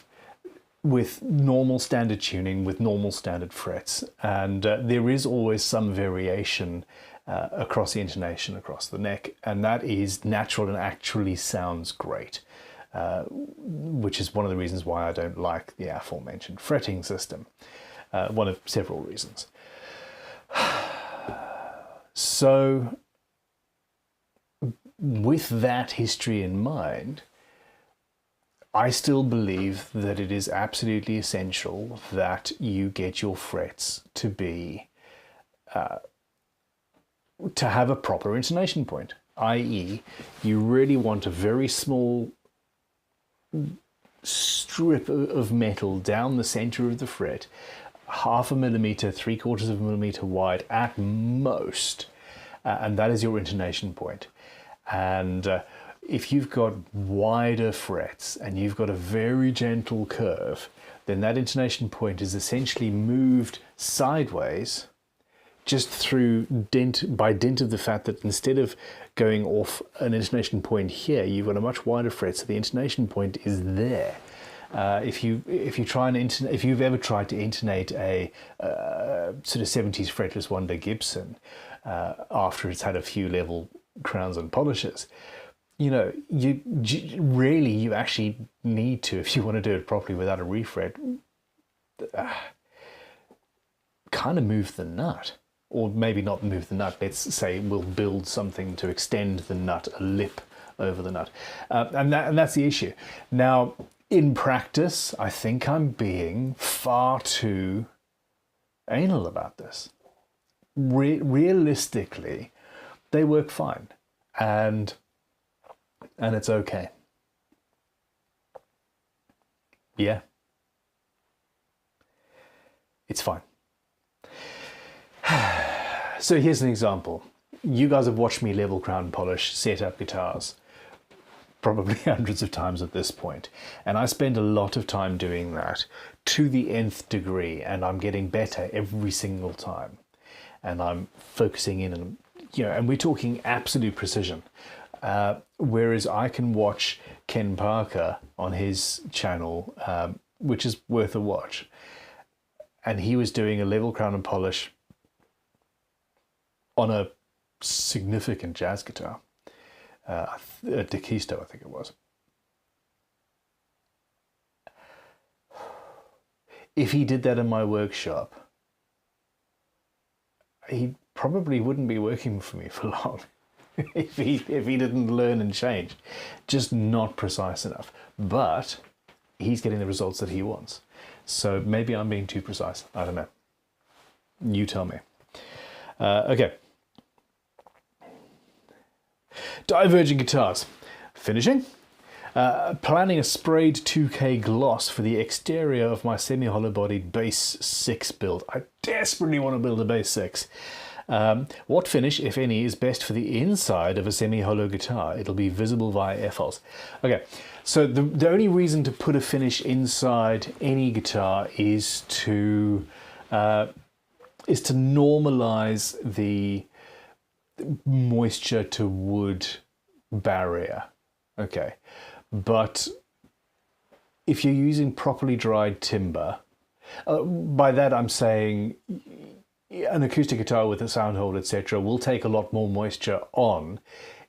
with normal standard tuning, with normal standard frets, and there is always some variation across the intonation, across the neck, and that is natural and actually sounds great, which is one of the reasons why I don't like the aforementioned fretting system. One of several reasons. So, with that history in mind, I still believe that it is absolutely essential that you get your frets to be, to have a proper intonation point, i.e. you really want a very small strip of metal down the center of the fret, 0.5 millimeter, 0.75 millimeter wide at most, and that is your intonation point. And if you've got wider frets and you've got a very gentle curve, then that intonation point is essentially moved sideways just through by dint of the fact that instead of going off an intonation point here, you've got a much wider fret, so the intonation point is there. If you've ever tried to intonate a sort of 70s fretless wonder Gibson after it's had a few level crowns and polishes, you actually need to, if you want to do it properly without a refret, kind of move the nut. Or maybe not move the nut, let's say we'll build something to extend the nut, a lip over the nut. And that's the issue. Now, in practice, I think I'm being far too anal about this. Realistically, they work fine. And it's okay. Yeah. It's fine. So here's an example. You guys have watched me level crown polish, set up guitars. probably hundreds of times at this point. And I spend a lot of time doing that to the nth degree, and I'm getting better every single time. And I'm focusing in, and and we're talking absolute precision. Whereas I can watch Ken Parker on his channel, which is worth a watch, and he was doing a level crown and polish on a significant jazz guitar, a Dakisto, I think it was. If he did that in my workshop, he probably wouldn't be working for me for long. if he didn't learn and change. Just not precise enough. But he's getting the results that he wants. So maybe I'm being too precise. I don't know. You tell me. Okay. Diverging guitars. Finishing. Planning a sprayed 2K gloss for the exterior of my semi-hollow bodied Bass 6 build. I desperately want to build a Bass 6. What finish, if any, is best for the inside of a semi-hollow guitar? It'll be visible via FLs. Okay, so the only reason to put a finish inside any guitar is to normalize the moisture to wood barrier. Okay, but if you're using properly dried timber, by that I'm saying an acoustic guitar with a sound hole, etc., will take a lot more moisture on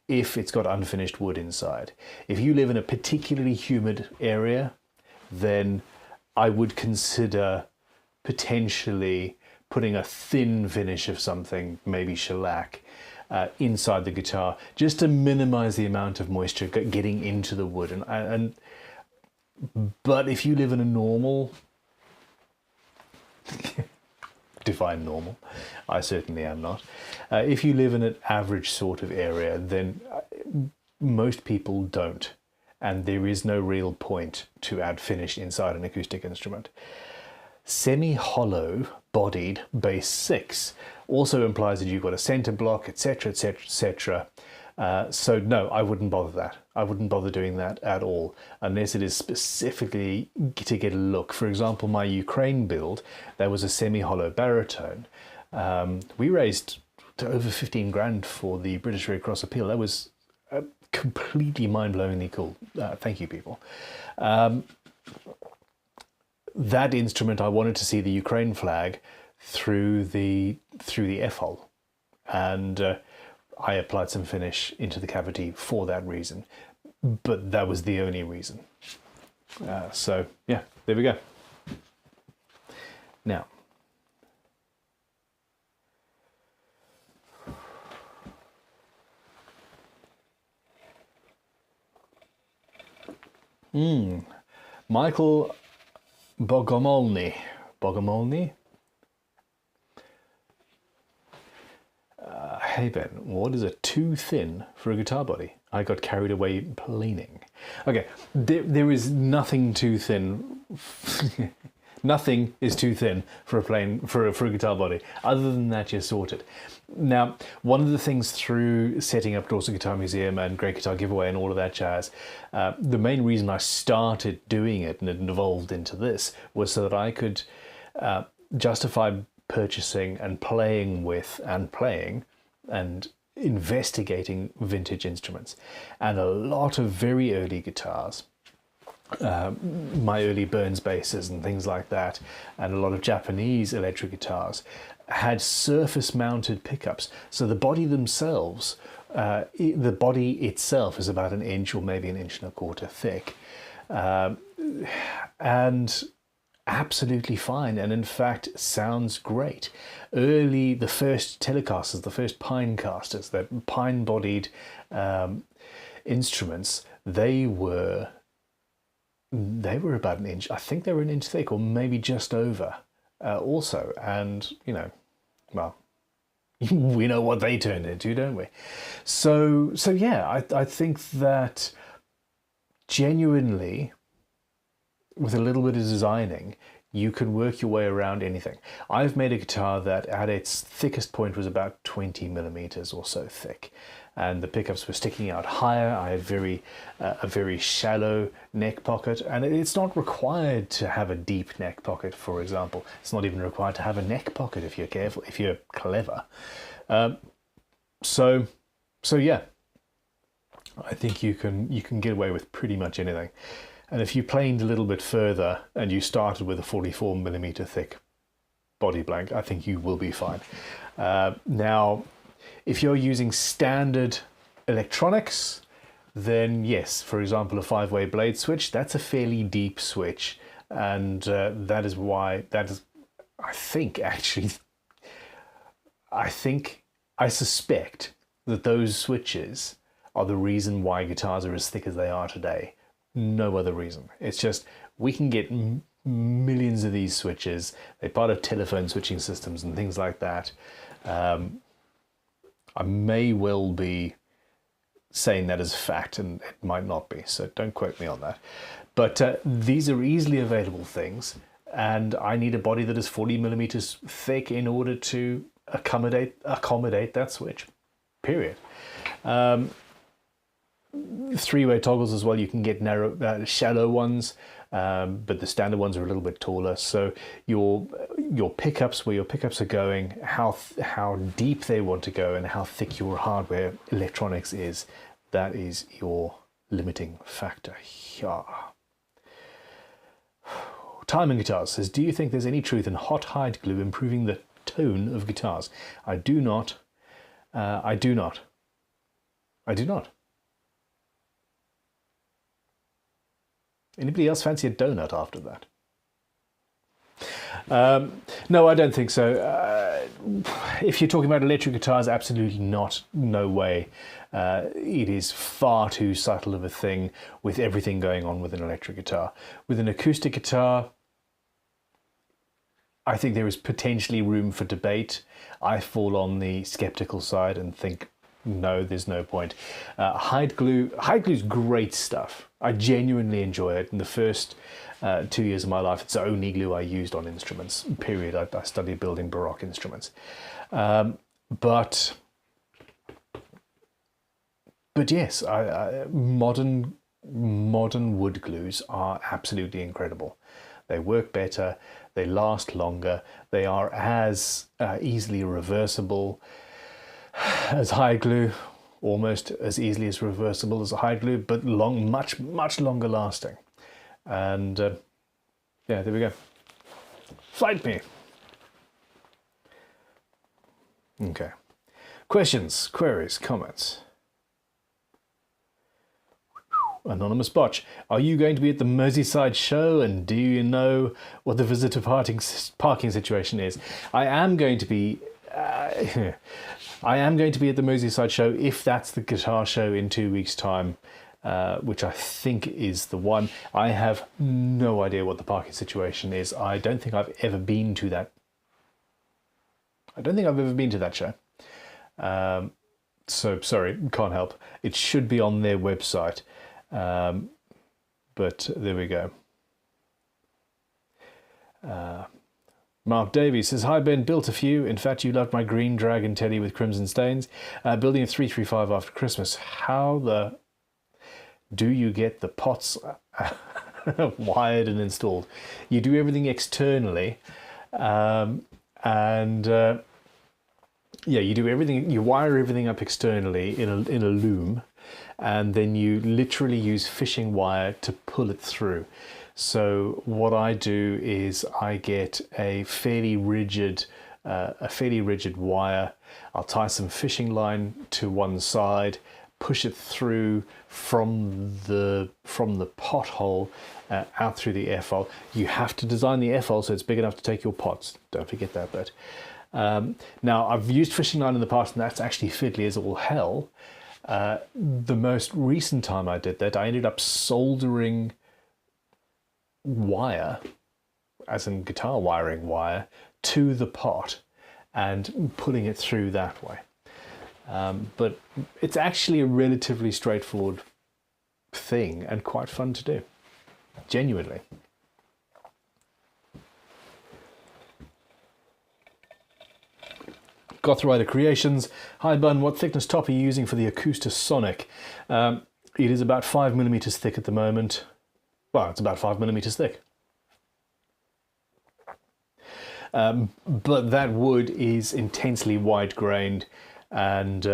if it's got unfinished wood inside. If you live in a particularly humid area, then I would consider potentially putting a thin finish of something, maybe shellac, inside the guitar, just to minimize the amount of moisture getting into the wood. But if you live in a normal define normal. I certainly am not. If you live in an average sort of area, then most people don't. And there is no real point to add finish inside an acoustic instrument. Semi-hollow bodied Bass 6 also implies that you've got a center block, etc., etc., etc. So no, I wouldn't bother that. I wouldn't bother doing that at all, unless it is specifically to get a look. For example, my Ukraine build, that was a semi-hollow baritone. We raised to over 15 grand for the British Red Cross appeal. That was completely mind-blowingly cool. Thank you, people. That instrument, I wanted to see the Ukraine flag through the F-hole, and I applied some finish into the cavity for that reason, but that was the only reason. So yeah, there we go. Now, Michael Bogomolny. Hey Ben, what is a too thin for a guitar body? I got carried away planing. Okay, there is nothing too thin. Nothing is too thin for a guitar body. Other than that, you're sorted. Now, one of the things through setting up Dorset Guitar Museum and Great Guitar Giveaway and all of that jazz, the main reason I started doing it and it evolved into this was so that I could justify purchasing and playing with and investigating vintage instruments. And a lot of very early guitars, my early Burns basses and things like that, and a lot of Japanese electric guitars had surface mounted pickups. So the body themselves, the body itself is about 1 inch or maybe 1.25 inches thick, and absolutely fine, and in fact sounds great. The first Telecasters, the first Pinecasters, that pine-bodied instruments, they were about 1 inch. I think they were 1 inch thick, or maybe just over. Also, and well, we know what they turned into, don't we? So yeah, I think that genuinely, with a little bit of designing, you can work your way around anything. I've made a guitar that at its thickest point was about 20 millimeters or so thick. and the pickups were sticking out higher. I had a very shallow neck pocket, and it's not required to have a deep neck pocket, for example. It's not even required to have a neck pocket if you're careful, if you're clever. So yeah, I think you can get away with pretty much anything. And if you planed a little bit further and you started with a 44mm thick body blank, I think you will be fine. Now, if you're using standard electronics, then yes, for example, a 5-way blade switch, that's a fairly deep switch. And that is why, I suspect that those switches are the reason why guitars are as thick as they are today. No other reason. It's just we can get millions of these switches. They're part of telephone switching systems and things like that. I may well be saying that as a fact, and it might not be, so don't quote me on that. But these are easily available things, and I need a body that is 40mm thick in order to accommodate that switch, period. 3-way toggles as well. You can get narrow, shallow ones, but the standard ones are a little bit taller. So your pickups, where your pickups are going, how deep they want to go, and how thick your hardware electronics is, that is your limiting factor. Yeah. Timing Guitars says, do you think there's any truth in hot hide glue improving the tone of guitars? I do not. I do not. Anybody else fancy a donut after that? No, I don't think so. If you're talking about electric guitars, absolutely not. No way. It is far too subtle of a thing with everything going on with an electric guitar. With an acoustic guitar, I think there is potentially room for debate. I fall on the skeptical side and think, no, there's no point. Hide glue is great stuff. I genuinely enjoy it. In the first 2 years of my life, it's the only glue I used on instruments, period. I studied building Baroque instruments. But yes, modern wood glues are absolutely incredible. They work better, they last longer, they are as easily reversible as hide glue, almost as easily as reversible as hide glue, but much longer lasting. And yeah, there we go. Fight me. Okay. Questions, queries, comments. Anonymous Botch, are you going to be at the Merseyside show, and do you know what the visitor parking situation is? I am going to be I am going to be at the Merseyside show, if that's the guitar show in 2 weeks' time, which I think is the one. I have no idea what the parking situation is. I don't think I've ever been to that. Show. So sorry, can't help. It should be on their website. But there we go. Mark Davies says, hi Ben, built a few. In fact, you loved my green dragon teddy with crimson stains. Building a 335 after Christmas. How the do you get the pots wired and installed? You do everything externally, yeah, you do everything. You wire everything up externally in a loom, and then you literally use fishing wire to pull it through. So what I do is I get a fairly rigid wire. I'll tie some fishing line to one side, push it through from the pothole out through the airfoil. You have to design the airfoil so it's big enough to take your pots. Don't forget that bit. Now, I've used fishing line in the past, and that's actually fiddly as all hell. The most recent time I did that, I ended up soldering wire, as in guitar wiring wire, to the pot and pulling it through that way. But it's actually a relatively straightforward thing and quite fun to do, genuinely. Goth Rider Creations. Hi Bun, what thickness top are you using for the Acoustasonic? It is about 5mm thick at the moment. Well, it's about 5mm thick. But that wood is intensely wide-grained, and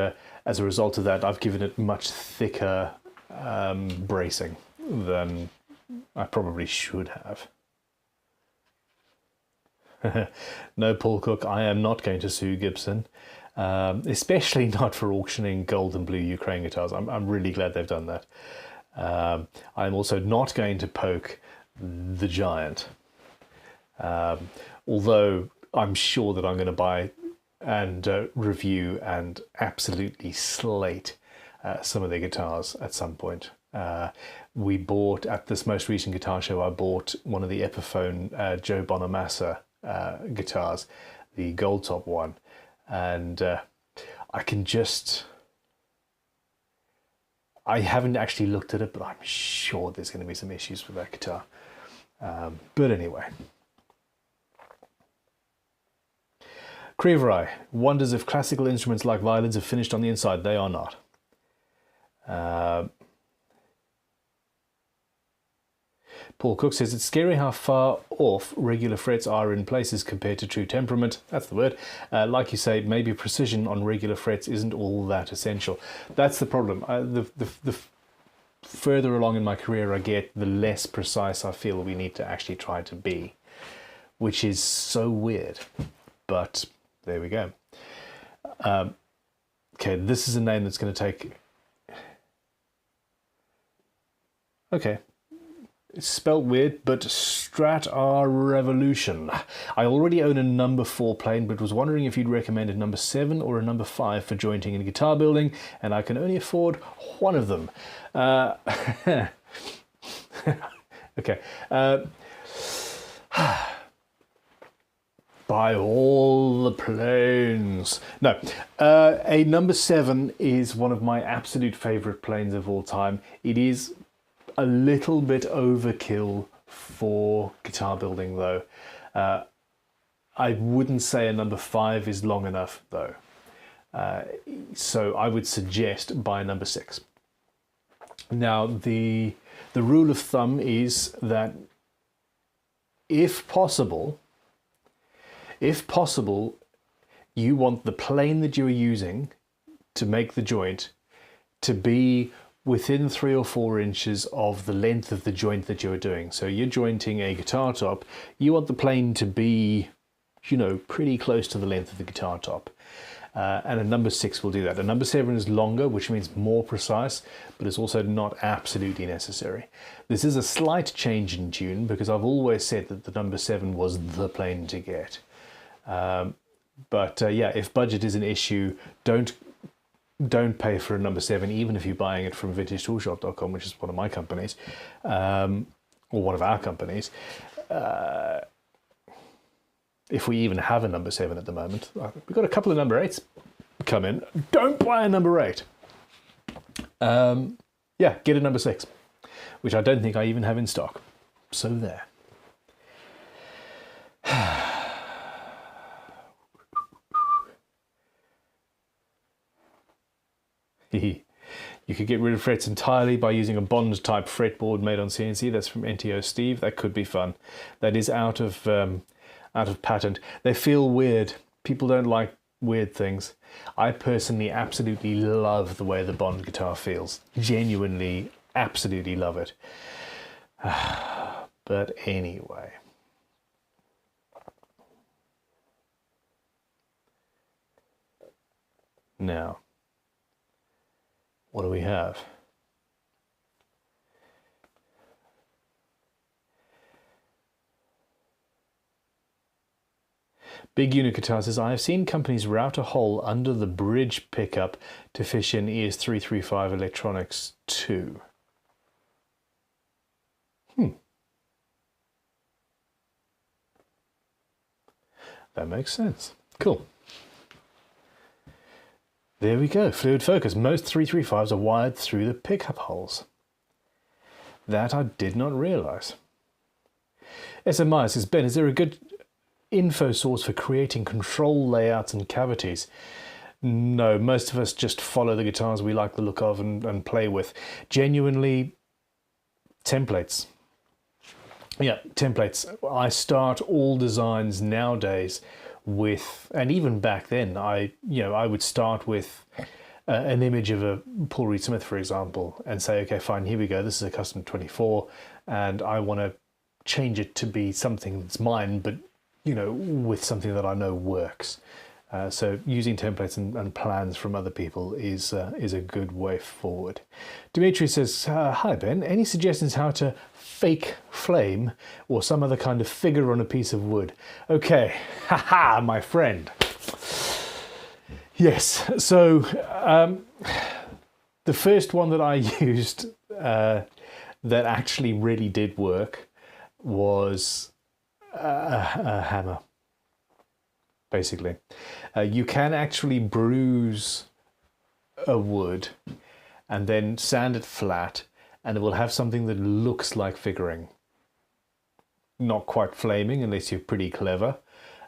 as a result of that, I've given it much thicker bracing than I probably should have. No, Paul Cook, I am not going to sue Gibson, especially not for auctioning gold and blue Ukraine guitars. I'm really glad they've done that. I'm also not going to poke the Giant. Although I'm sure that I'm going to buy and review and absolutely slate some of their guitars at some point. We bought, at this most recent guitar show, I bought one of the Epiphone Joe Bonamassa guitars, the gold top one, and I haven't actually looked at it, but I'm sure there's going to be some issues with that guitar. But anyway. Creverai wonders if classical instruments like violins are finished on the inside. They are not. Paul Cook says, it's scary how far off regular frets are in places compared to true temperament. That's the word. Like you say, maybe precision on regular frets isn't all that essential. That's the problem. The further along in my career I get, the less precise I feel we need to actually try to be, which is so weird. But there we go. Okay, this is a name that's going to take... Okay. It's spelt weird, but Strat R Revolution. I already own a number 4 plane, but was wondering if you'd recommend a number 7 or a number 5 for jointing and guitar building, and I can only afford one of them. Okay. Buy all the planes. No, a number 7 is one of my absolute favorite planes of all time. It is a little bit overkill for guitar building though. I wouldn't say a number 5 is long enough though. So I would suggest buy a number 6. Now the rule of thumb is that if possible, you want the plane that you are using to make the joint to be within 3 or 4 inches of the length of the joint that you're doing. So you're jointing a guitar top, you want the plane to be, you know, pretty close to the length of the guitar top. And a number 6 will do that. A number 7 is longer, which means more precise, but it's also not absolutely necessary. This is a slight change in tune because I've always said that the number 7 was the plane to get. But yeah, if budget is an issue, don't pay for a number 7, even if you're buying it from vintagetoolshop.com, which is one of my companies, or one of our companies. If we even have a number 7 at the moment. We've got a couple of number 8s come in. Don't buy a number 8. Yeah, get a number 6, which I don't think I even have in stock. So there. You could get rid of frets entirely by using a Bond type fretboard made on CNC. That's from NTO Steve. That could be fun. That is out of patent. They feel weird. People don't like weird things. I personally absolutely love the way the Bond guitar feels. Genuinely, absolutely love it. But anyway. Now, what do we have? Big Unit Guitar says, I have seen companies route a hole under the bridge pickup to fish in ES335 electronics too. That makes sense. Cool. There we go, fluid focus. Most 335s are wired through the pickup holes. That I did not realise. SMI says, Ben, is there a good info source for creating control layouts and cavities. No, most of us just follow the guitars we like the look of and play with. Genuinely, templates. Yeah, templates. I start all designs nowadays with, and even back then, I would start with an image of a Paul Reed Smith, for example, and say, okay, fine, here we go. This is a custom 24, and I want to change it to be something that's mine, but with something that I know works. So using templates and plans from other people is a good way forward. Dimitri says, hi Ben, any suggestions how to fake flame or some other kind of figure on a piece of wood? Okay, haha, my friend. Yes, so the first one that I used that actually really did work was a hammer, basically. You can actually bruise a wood and then sand it flat, and it will have something that looks like figuring. Not quite flaming unless you're pretty clever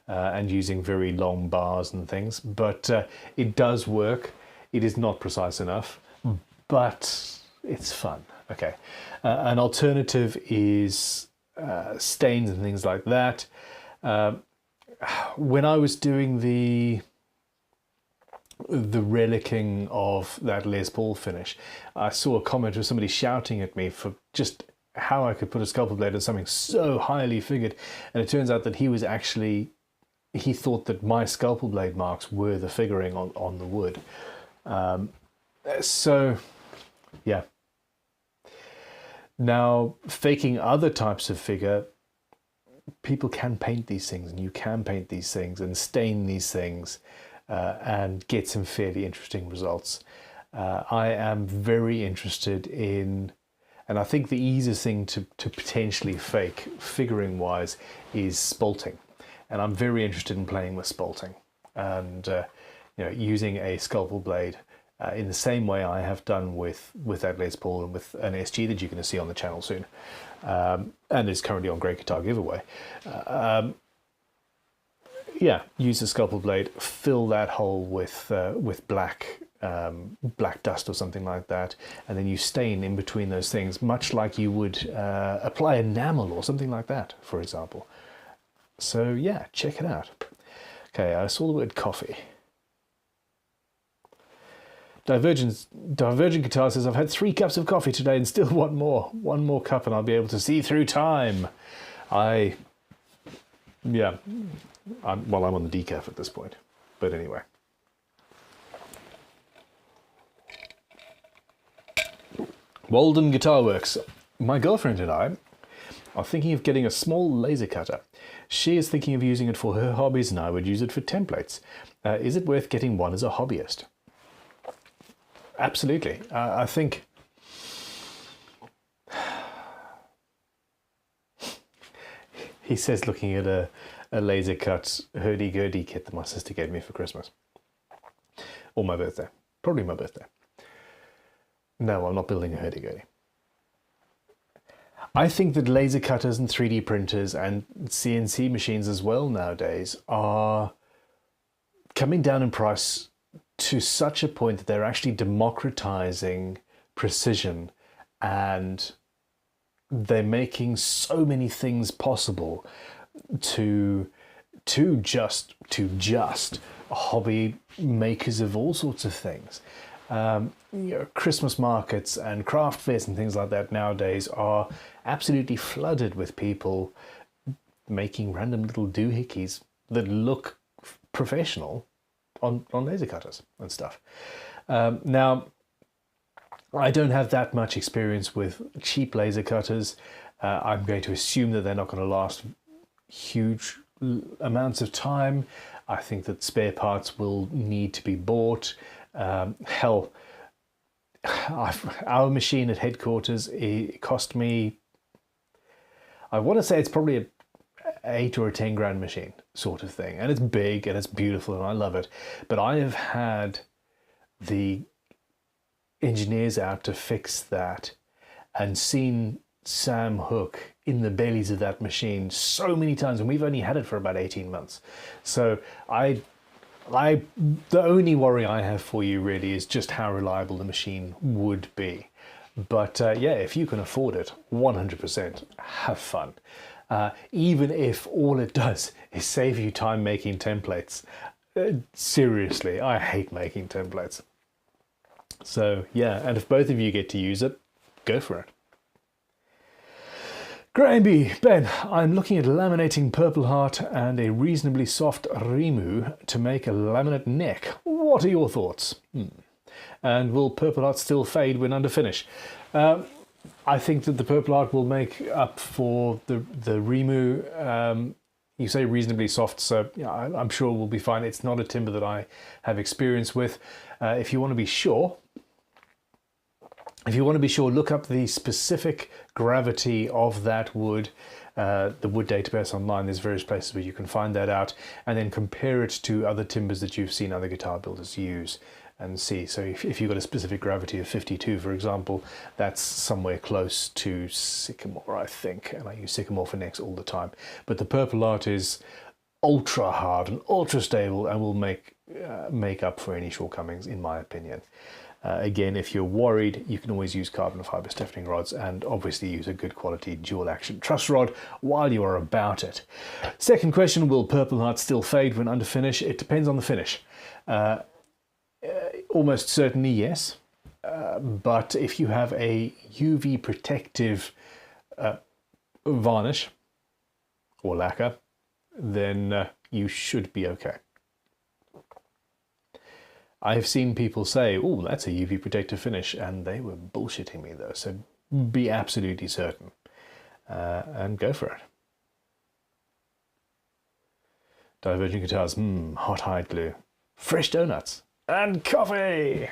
and using very long bars and things, but it does work. It is not precise enough, but it's fun. Okay, an alternative is stains and things like that. When I was doing the relicking of that Les Paul finish, I saw a comment of somebody shouting at me for just how I could put a scalpel blade on something so highly figured, and it turns out that he thought that my scalpel blade marks were the figuring on the wood. So yeah. Now, faking other types of figure, people can paint these things, and you can paint these things and stain these things and get some fairly interesting results. I am very interested in, and I think the easiest thing to potentially fake figuring wise is spalting, and I'm very interested in playing with spalting and using a scalpel blade in the same way I have done with that Les Paul and with an SG that you're going to see on the channel soon, and is currently on Great Guitar Giveaway. Yeah, use the scalpel blade, fill that hole with black dust or something like that, and then you stain in between those things, much like you would apply enamel or something like that, for example. So yeah, check it out. Okay, I saw the word coffee. Divergent Guitar says, I've had 3 cups of coffee today and still want more. One more cup and I'll be able to see through time. I'm on the decaf at this point. But anyway. Walden Guitar Works. My girlfriend and I are thinking of getting a small laser cutter. She is thinking of using it for her hobbies and I would use it for templates. Is it worth getting one as a hobbyist? Absolutely. I think he says, looking at a laser cut hurdy-gurdy kit that my sister gave me for Christmas. Or my birthday. Probably my birthday. No, I'm not building a hurdy-gurdy. I think that laser cutters and 3D printers and CNC machines as well nowadays are coming down in price to such a point that they're actually democratizing precision, and they're making so many things possible to just hobby makers of all sorts of things. Christmas markets and craft fairs and things like that nowadays are absolutely flooded with people making random little doohickeys that look professional on laser cutters and stuff. Now, I don't have that much experience with cheap laser cutters. I'm going to assume that they're not going to last huge amounts of time. I think that spare parts will need to be bought. Hell, our machine at headquarters, it cost me, I want to say it's probably a 8 or a 10 grand machine sort of thing, and it's big and it's beautiful and I love it, but I have had the engineers out to fix that and seen Sam hook in the bellies of that machine so many times, and we've only had it for about 18 months. So the only worry I have for you really is just how reliable the machine would be. But yeah, if you can afford it, 100% have fun. Even if all it does is save you time making templates. Seriously, I hate making templates. So yeah, and if both of you get to use it, go for it. Graham B. Ben, I'm looking at laminating Purple Heart and a reasonably soft Rimu to make a laminate neck. What are your thoughts? And will Purple Heart still fade when under finish? I think that the Purple Heart will make up for the Rimu. You say reasonably soft, so yeah, I'm sure we'll be fine. It's not a timber that I have experience with. If you want to be sure, look up the specific gravity of that wood, the wood database online. There's various places where you can find that out, and then compare it to other timbers that you've seen other guitar builders use and see. So if you've got a specific gravity of 52, for example, that's somewhere close to sycamore, I think, and I use sycamore for necks all the time. But the Purple Art is ultra hard and ultra stable and will make up for any shortcomings, in my opinion. Again, if you're worried, you can always use carbon fiber stiffening rods and obviously use a good quality dual action truss rod while you are about it. Second question, will Purple Heart still fade when under finish? It depends on the finish. Almost certainly yes, but if you have a UV protective varnish or lacquer, then you should be okay. I've seen people say, oh, that's a UV protective finish, and they were bullshitting me though, so be absolutely certain and go for it. Divergent guitars, hot hide glue, fresh donuts, and coffee!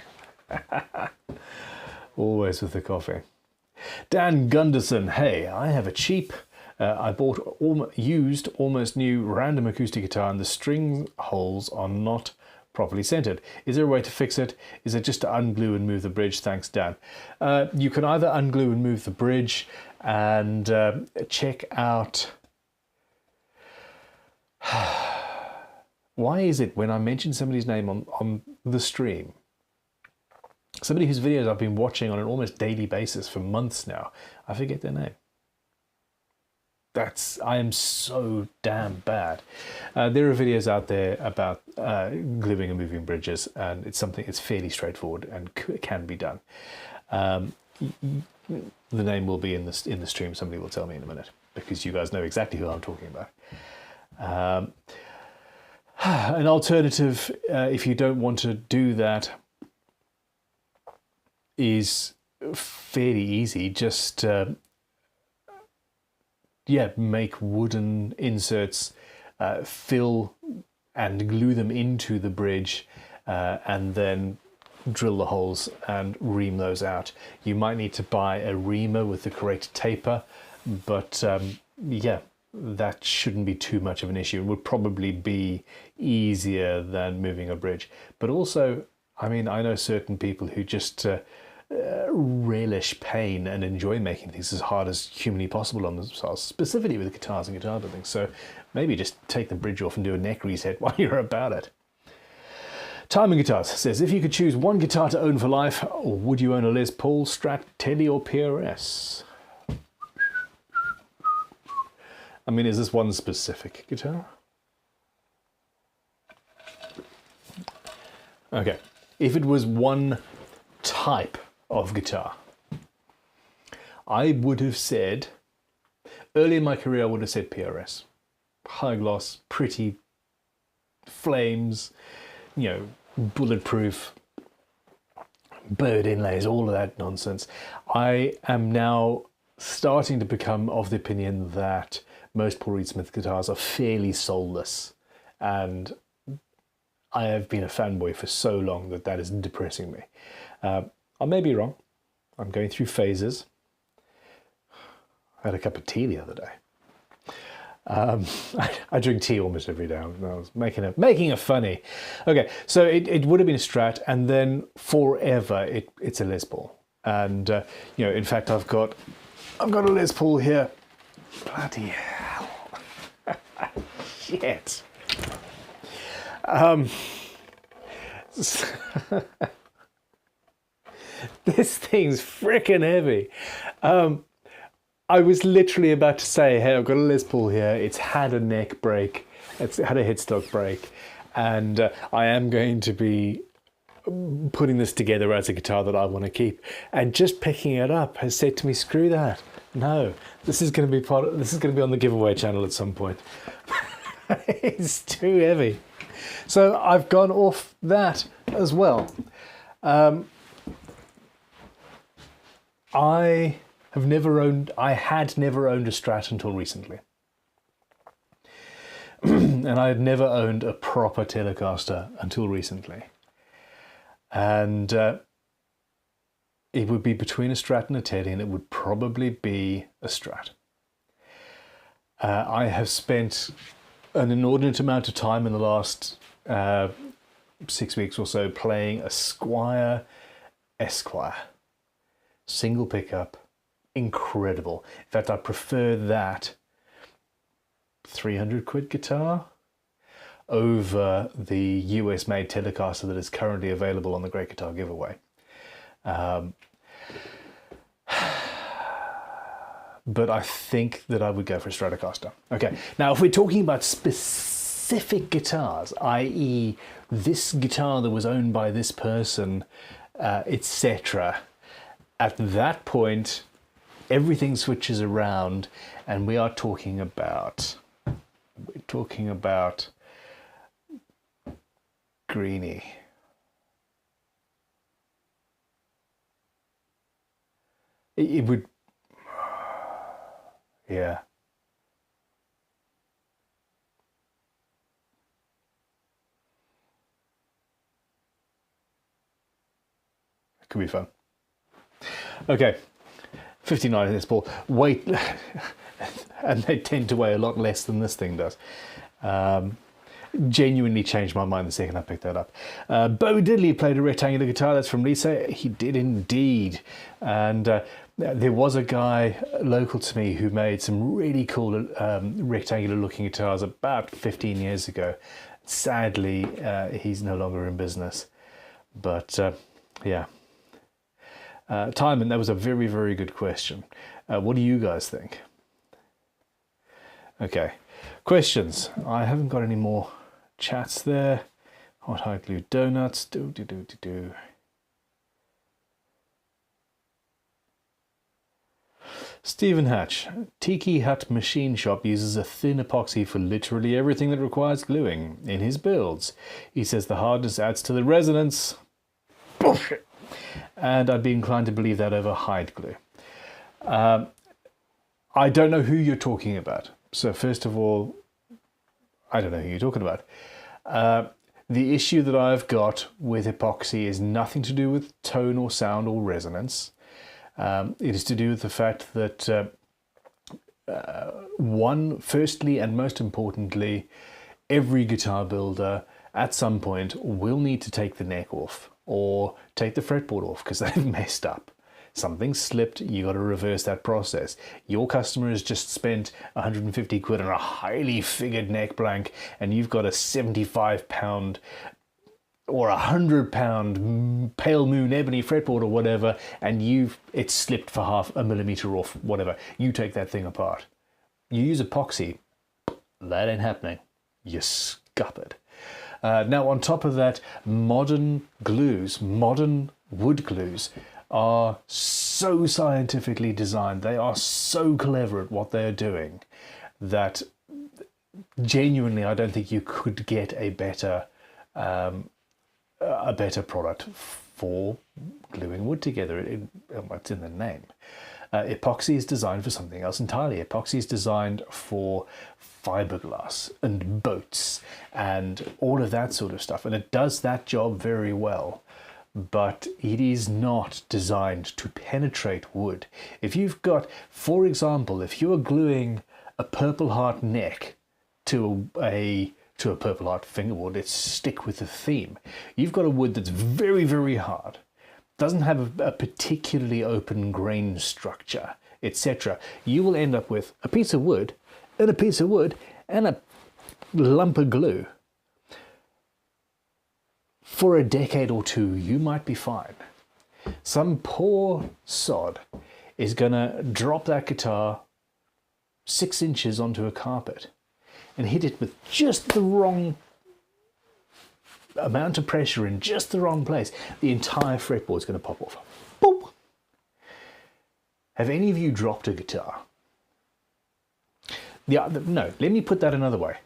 Always with the coffee. Dan Gunderson, hey, I have a cheap, I bought used, almost new random acoustic guitar, and the string holes are not properly centered. Is there a way to fix it? Is it just to unglue and move the bridge? Thanks, Dan. You can either unglue and move the bridge and check out... Why is it when I mention somebody's name on the stream, somebody whose videos I've been watching on an almost daily basis for months now, I forget their name? I am so damn bad. There are videos out there about gluing and moving bridges, and it's fairly straightforward and can be done. The name will be in the stream. Somebody will tell me in a minute, because you guys know exactly who I'm talking about. An alternative, if you don't want to do that, is fairly easy. Just make wooden inserts, fill and glue them into the bridge, and then drill the holes and ream those out. You might need to buy a reamer with the correct taper, but yeah, that shouldn't be too much of an issue. It would probably be easier than moving a bridge. But also, I mean, I know certain people who just relish pain and enjoy making things as hard as humanly possible on themselves, specifically with guitars and guitar building. So maybe just take the bridge off and do a neck reset while you're about it. Timing Guitars says, if you could choose one guitar to own for life, would you own a Les Paul, Strat, Tele or PRS? I mean, is this one specific guitar? Okay, if it was one type of guitar, I would have said, early in my career, I would have said PRS. High gloss, pretty flames, you know, bulletproof, bird inlays, all of that nonsense. I am now starting to become of the opinion that most Paul Reed Smith guitars are fairly soulless, and I have been a fanboy for so long that is depressing me. I may be wrong. I'm going through phases. I had a cup of tea the other day. I drink tea almost every day. I was making a funny. Okay, so it would have been a Strat, and then forever it's a Les Paul. And you know, in fact, I've got I've got a Les Paul here. Bloody hell. Shit. This thing's freaking heavy. I was literally about to say, hey, I've got a Les Paul here. It's had a neck break. It's had a headstock break. And I am going to be putting this together as a guitar that I want to keep. And just picking it up has said to me, screw that. No, this is going to be this is going to be on the giveaway channel at some point. It's too heavy. So I've gone off that as well. I had never owned a Strat until recently. And I had never owned a proper Telecaster until recently. And it would be between a Strat and a Tele, and it would probably be a Strat. I have spent an inordinate amount of time in the last 6 weeks or so playing a Squier Esquire. Single pickup, incredible. In fact, I prefer that 300 quid guitar over the US made Telecaster that is currently available on the Great Guitar Giveaway. But I think that I would go for a Stratocaster. Okay, now if we're talking about specific guitars, i.e. this guitar that was owned by this person, etc., at that point, everything switches around, and we're talking about Greenie. It would, yeah. It could be fun. Okay, 59 in this ball. Weight, and they tend to weigh a lot less than this thing does. Genuinely changed my mind the second I picked that up. Bo Diddley played a rectangular guitar. That's from Lisa. He did indeed. And there was a guy local to me who made some really cool rectangular looking guitars about 15 years ago. Sadly, he's no longer in business. But yeah. Timon, that was a very, very good question. What do you guys think? Okay, questions. I haven't got any more chats there. Hot high glue donuts. Stephen Hatch. Tiki Hut Machine Shop uses a thin epoxy for literally everything that requires gluing in his builds. He says the hardness adds to the resonance. Bullshit. And I'd be inclined to believe that over hide glue. I don't know who you're talking about. So first of all, I don't know who you're talking about. The issue that I've got with epoxy is nothing to do with tone or sound or resonance. It is to do with the fact that firstly and most importantly, every guitar builder at some point will need to take the neck off or take the fretboard off because they've messed up. Something slipped, you got to reverse that process. Your customer has just spent 150 quid on a highly figured neck blank and you've got a 75 pound or 100 pound pale moon ebony fretboard or whatever, and it's slipped for half a millimeter off, whatever. You take that thing apart. You use epoxy, that ain't happening. You're scuppered. Now on top of that, modern wood glues are so scientifically designed, they are so clever at what they're doing that genuinely I don't think you could get a better product for gluing wood together. It's in the name. Epoxy is designed for something else entirely. Epoxy is designed for fiberglass and boats and all of that sort of stuff, and it does that job very well, but it is not designed to penetrate wood. If you've got, for example, if you're gluing a Purple Heart neck to a Purple Heart fingerboard, let's stick with the theme. You've got a wood that's very, very hard, doesn't have a particularly open grain structure. etc., you will end up with a piece of wood and a piece of wood and a lump of glue. For a decade or two, you might be fine. Some poor sod is going to drop that guitar 6 inches onto a carpet and hit it with just the wrong amount of pressure in just the wrong place. The entire fretboard is going to pop off. Boom! Have any of you dropped a guitar? No, let me put that another way.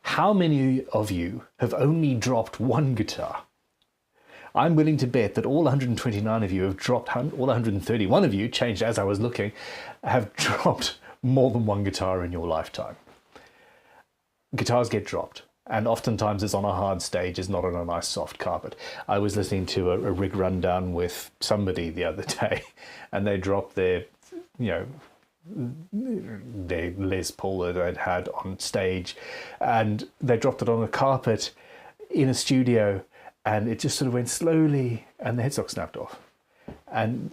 How many of you have only dropped one guitar? I'm willing to bet that all 129 of you have dropped, all 131 of you, changed as I was looking, have dropped more than one guitar in your lifetime. Guitars get dropped, and oftentimes it's on a hard stage, it's not on a nice soft carpet. I was listening to a rig rundown with somebody the other day, and they dropped their, their Les Paul that they'd had on stage, and they dropped it on a carpet in a studio, and it just sort of went slowly, and the headstock snapped off. And,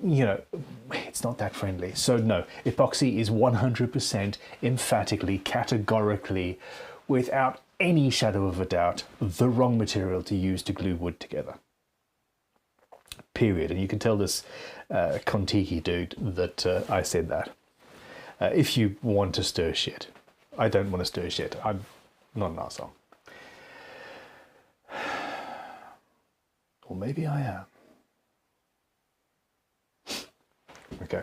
it's not that friendly. So no, epoxy is 100% emphatically, categorically, without any shadow of a doubt, the wrong material to use to glue wood together. Period. And you can tell this Kontiki dude that I said that. If you want to stir shit. I don't want to stir shit. I'm not an arsehole. Or maybe I am. Okay.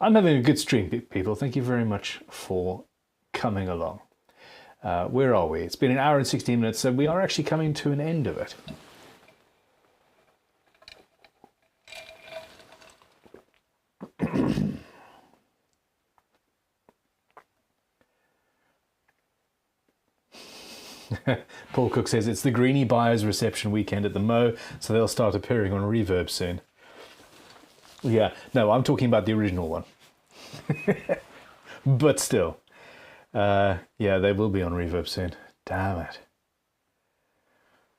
I'm having a good stream, people. Thank you very much for coming along. Where are we? It's been an hour and 16 minutes, so we are actually coming to an end of it. Paul Cook says it's the Greenie Buyers reception weekend at the Mo, so they'll start appearing on Reverb soon. Yeah, no, I'm talking about the original one. But still. Yeah, they will be on Reverb soon. Damn it.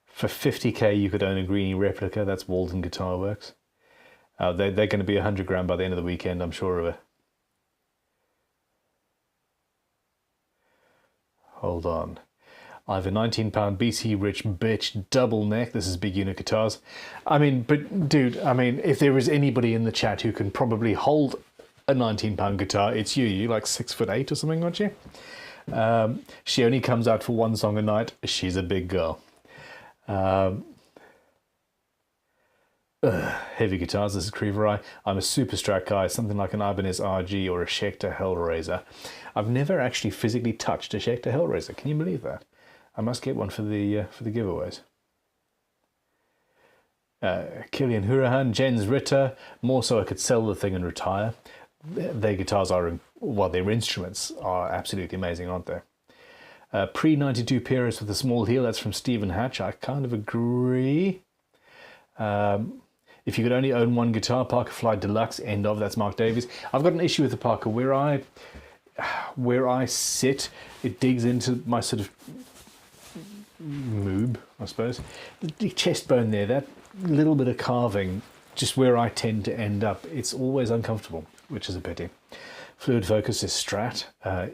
For 50k you could own a Greenie replica. That's Walden Guitar Works. They're going to be 100 grand by the end of the weekend, I'm sure of it. Hold on. I have a £19 BC Rich Bitch double neck. This is Big Unit Guitars. I mean, but dude, I mean, if there is anybody in the chat who can probably hold a £19 guitar, it's you. You're like 6'8" or something, aren't you? She only comes out for one song a night. She's a big girl. Heavy guitars. This is Creeverai. I'm a Super Strat guy, something like an Ibanez RG or a Schecter Hellraiser. I've never actually physically touched a Schecter Hellraiser. Can you believe that? I must get one for the giveaways. Killian Hurahan, Jens Ritter. More so I could sell the thing and retire. Their guitars are, well, their instruments are absolutely amazing, aren't they? Pre-92 Purist with a small heel. That's from Stephen Hatch. I kind of agree. If you could only own one guitar, Parker Fly Deluxe, end of. That's Mark Davies. I've got an issue with the Parker. Where I sit, it digs into my sort of moob, I suppose. The chest bone there, that little bit of carving, just where I tend to end up, it's always uncomfortable, which is a pity. Fluid Focus is Strat,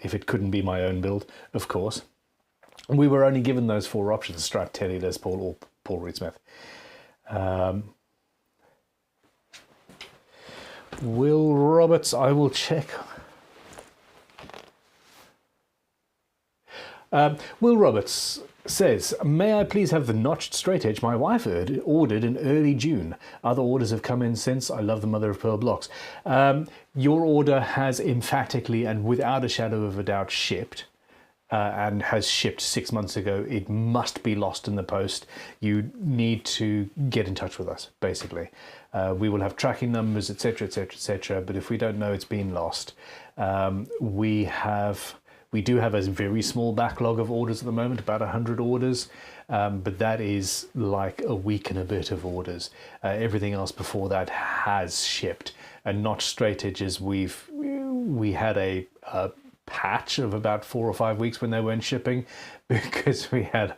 if it couldn't be my own build, of course. We were only given those 4 options, Strat, Teddy, Les Paul, or Paul Reed Smith. Will Roberts, I will check. Will Roberts says, may I please have the notched straight edge my wife ordered in early June. Other orders have come in since. I love the mother of pearl blocks. Your order has emphatically and without a shadow of a doubt shipped. And has shipped 6 months ago. It must be lost in the post. You need to get in touch with us, basically. We will have tracking numbers, etc., etc., etc. But if we don't know it's been lost, we do have a very small backlog of orders at the moment, about 100 orders, but that is like a week and a bit of orders. Everything else before that has shipped, and not straight edges. We had a patch of about 4 or 5 weeks when they weren't shipping because we had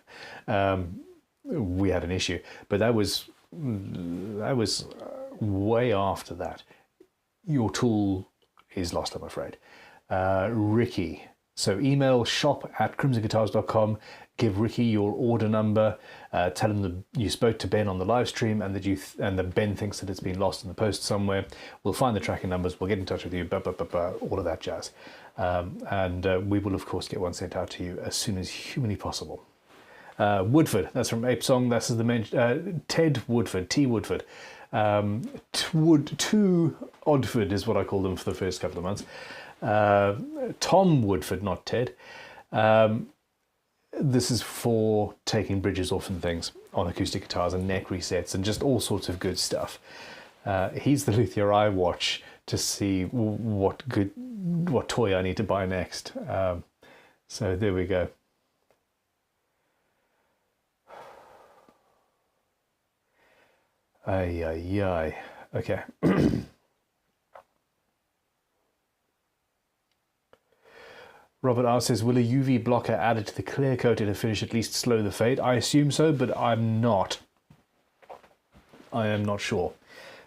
an issue, but that was that was way after that. Your tool is lost, I'm afraid. Ricky. So email shop@crimsonguitars.com. Give Ricky your order number. Tell him that you spoke to Ben on the live stream and that that Ben thinks that it's been lost in the post somewhere. We'll find the tracking numbers. We'll get in touch with you. All of that jazz. And we will of course get one sent out to you as soon as humanly possible. Woodford. That's from Ape Song. This is the Ted Woodford. T Woodford. Two Oddford is what I called them for the first couple of months. Tom Woodford, not Ted. This is for taking bridges off and things on acoustic guitars and neck resets and just all sorts of good stuff. He's the luthier I watch to see what toy I need to buy next. So there we go. Ay, ay, ay. Okay. Robert R says, will a UV blocker added to the clear coat in a finish at least slow the fade? I assume so, but I'm not. I am not sure.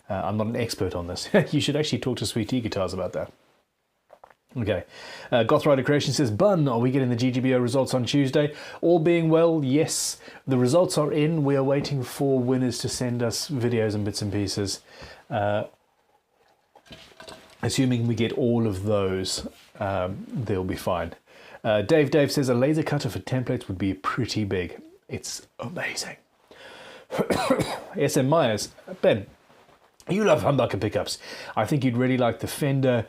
I'm not an expert on this. You should actually talk to Sweet Tea Guitars about that. Okay. Goth Rider Creation says, Bun, are we getting the GGBO results on Tuesday? All being well, yes. The results are in. We are waiting for winners to send us videos and bits and pieces. Assuming we get all of those, they'll be fine. Dave says a laser cutter for templates would be pretty big. It's amazing. SM Myers, Ben, you love humbucker pickups. I think you'd really like the Fender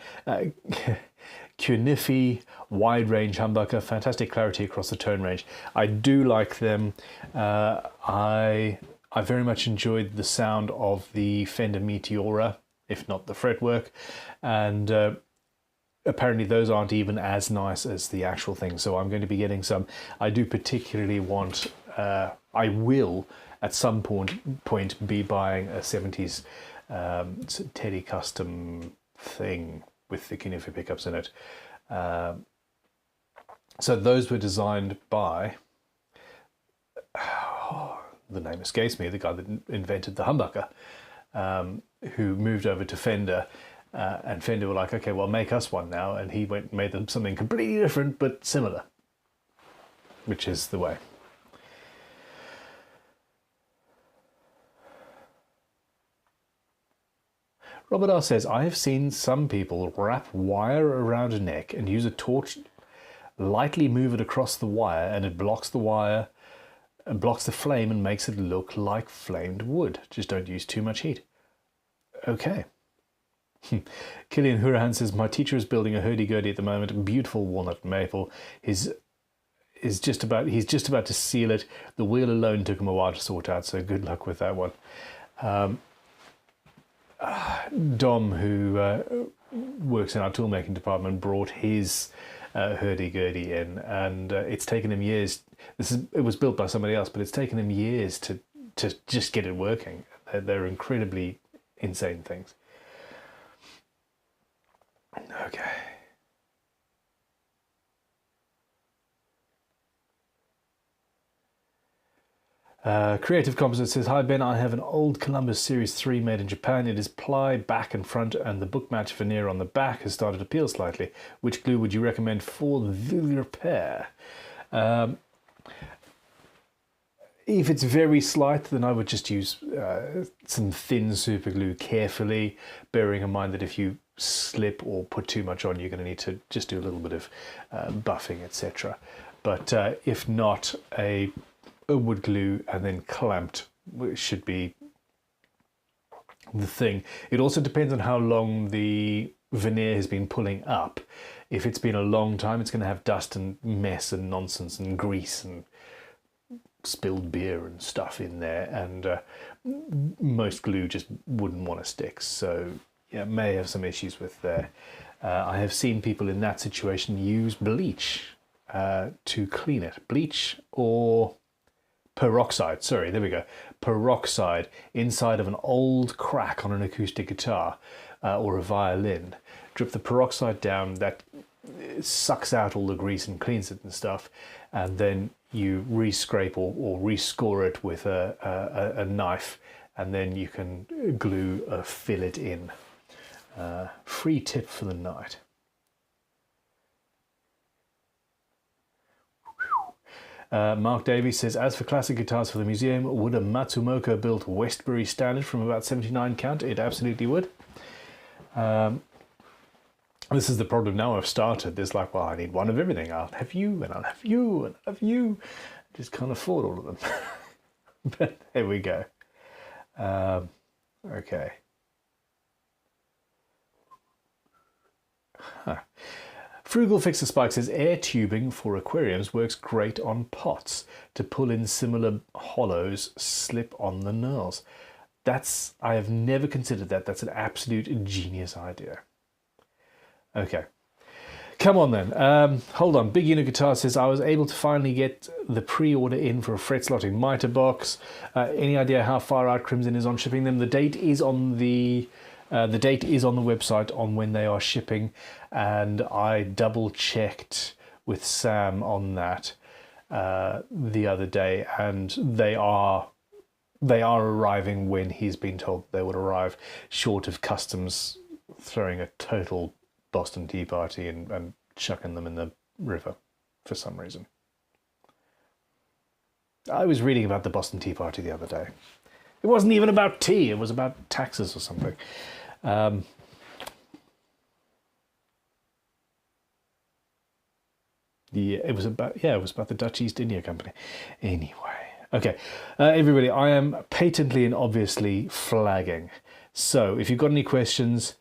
Cunifi wide range humbucker. Fantastic clarity across the tone range. I do like them. I very much enjoyed the sound of the Fender Meteora, if not the fretwork, and apparently those aren't even as nice as the actual thing, so I'm going to be getting some. I do particularly want, I will at some point be buying a 70s Teddy custom thing with the Cunifi pickups in it. So those were designed by, the name escapes me, the guy that invented the humbucker, who moved over to Fender, and Fender were like, okay, well, make us one now, and he went and made them something completely different but similar, which is the way. Robert R says, I have seen some people wrap wire around a neck and use a torch, lightly move it across the wire, and it blocks the wire and blocks the flame and makes it look like flamed wood. Just don't use too much heat. Okay. Killian Hurahan says, my teacher is building a hurdy-gurdy at the moment, beautiful walnut and maple. He's just about to seal it. The wheel alone took him a while to sort out, so good luck with that one. Dom, who works in our toolmaking department, brought his hurdy-gurdy in, and it's taken him years. It was built by somebody else, but it's taken him years to just get it working. They're incredibly insane things. Okay. Creative Composite says, hi Ben, I have an old Columbus Series 3 made in Japan. It is ply back and front, and the book match veneer on the back has started to peel slightly. Which glue would you recommend for the repair? If it's very slight, then I would just use some thin super glue carefully, bearing in mind that if you slip or put too much on, you're going to need to just do a little bit of buffing, etc. But if not, a wood glue and then clamped should be the thing. It also depends on how long the veneer has been pulling up. If it's been a long time, it's going to have dust and mess and nonsense and grease and spilled beer and stuff in there, and most glue just wouldn't want to stick, so yeah, may have some issues with there. I have seen people in that situation use bleach to clean it. Bleach or peroxide, sorry, there we go. Peroxide inside of an old crack on an acoustic guitar or a violin. Drip the peroxide down, that sucks out all the grease and cleans it and stuff, and then you re-scrape or re-score it with a knife, and then you can glue a fillet in. Free tip for the night. Mark Davies says, as for classic guitars for the museum, would a Matsumoto built Westbury standard from about 79 count? It absolutely would. This is the problem now I've started. There's like, well, I need one of everything. I'll have you, and I'll have you, and I'll have you. I just can't afford all of them. But there we go. Okay. Huh. Frugal Fixer Spike says, air tubing for aquariums works great on pots. To pull in similar hollows, slip on the knurls. I have never considered that. That's an absolute genius idea. Okay. Come on then. Hold on. Big Unit Guitar says, I was able to finally get the pre-order in for a fret slotting mitre box. Any idea how far out Crimson is on shipping them? The date is on the website on when they are shipping, and I double checked with Sam on that the other day, and they are arriving when he's been told they would arrive, short of customs throwing a total Boston Tea Party and chucking them in the river for some reason. I was reading about the Boston Tea Party the other day. It wasn't even about tea, it was about taxes or something. It was about the Dutch East India Company. Anyway, okay, everybody, I am patently and obviously flagging. So if you've got any questions,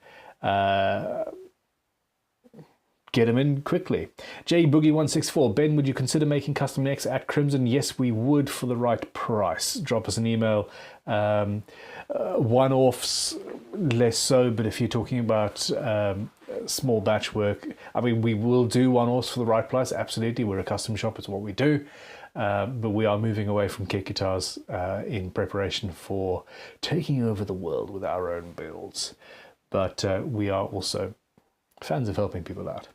get them in quickly. JBoogie164, Ben, would you consider making custom necks at Crimson? Yes, we would, for the right price. Drop us an email. One-offs, less so, but if you're talking about small batch work, I mean, we will do one-offs for the right price, absolutely. We're a custom shop, it's what we do. But we are moving away from kit guitars in preparation for taking over the world with our own builds. But we are also fans of helping people out.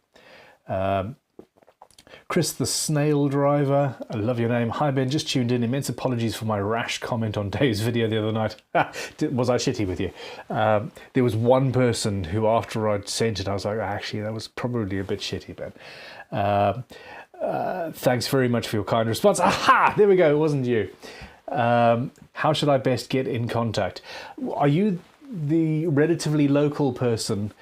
Chris the Snail Driver, I love your name. Hi Ben, just tuned in. Immense apologies for my rash comment on Dave's video the other night. Was I shitty with you? There was one person who, after I'd sent it, I was like, actually, that was probably a bit shitty, Ben. Thanks very much for your kind response. Aha! There we go, it wasn't you. How should I best get in contact? Are you the relatively local person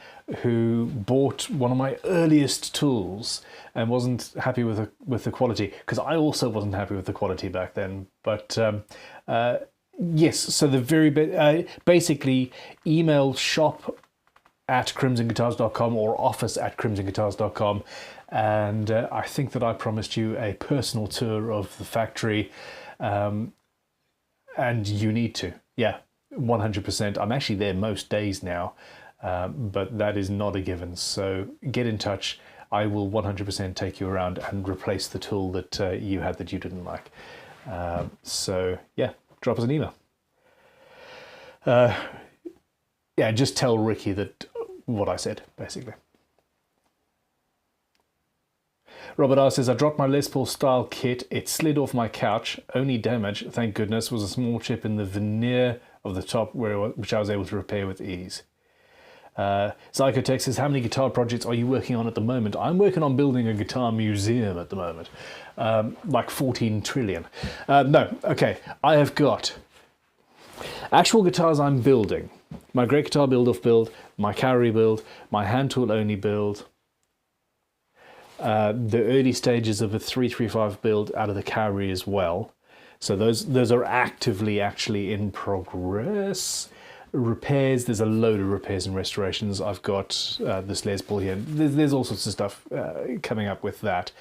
who bought one of my earliest tools and wasn't happy with the quality? Because I also wasn't happy with the quality back then. But yes, so the very basically email shop@crimsonguitars.com or office@crimsonguitars.com, and I think that I promised you a personal tour of the factory, and you need to. Yeah, 100%. I'm actually there most days now. But that is not a given, so get in touch. I will 100% take you around and replace the tool that you had that you didn't like. So yeah, drop us an email. Yeah, just tell Ricky that what I said, basically. Robert R says, I dropped my Les Paul style kit. It slid off my couch. Only damage, thank goodness, was a small chip in the veneer of the top, which I was able to repair with ease. Psychotech says, how many guitar projects are you working on at the moment? I'm working on building a guitar museum at the moment. Like 14 trillion. No, okay. I have got actual guitars I'm building. My Great Guitar Build-Off build, my Carry build, my hand tool only build, the early stages of a 335 build out of the Carry as well. So those are actively actually in progress. Repairs, there's a load of repairs and restorations. I've got this Les Paul here. There's all sorts of stuff coming up with that.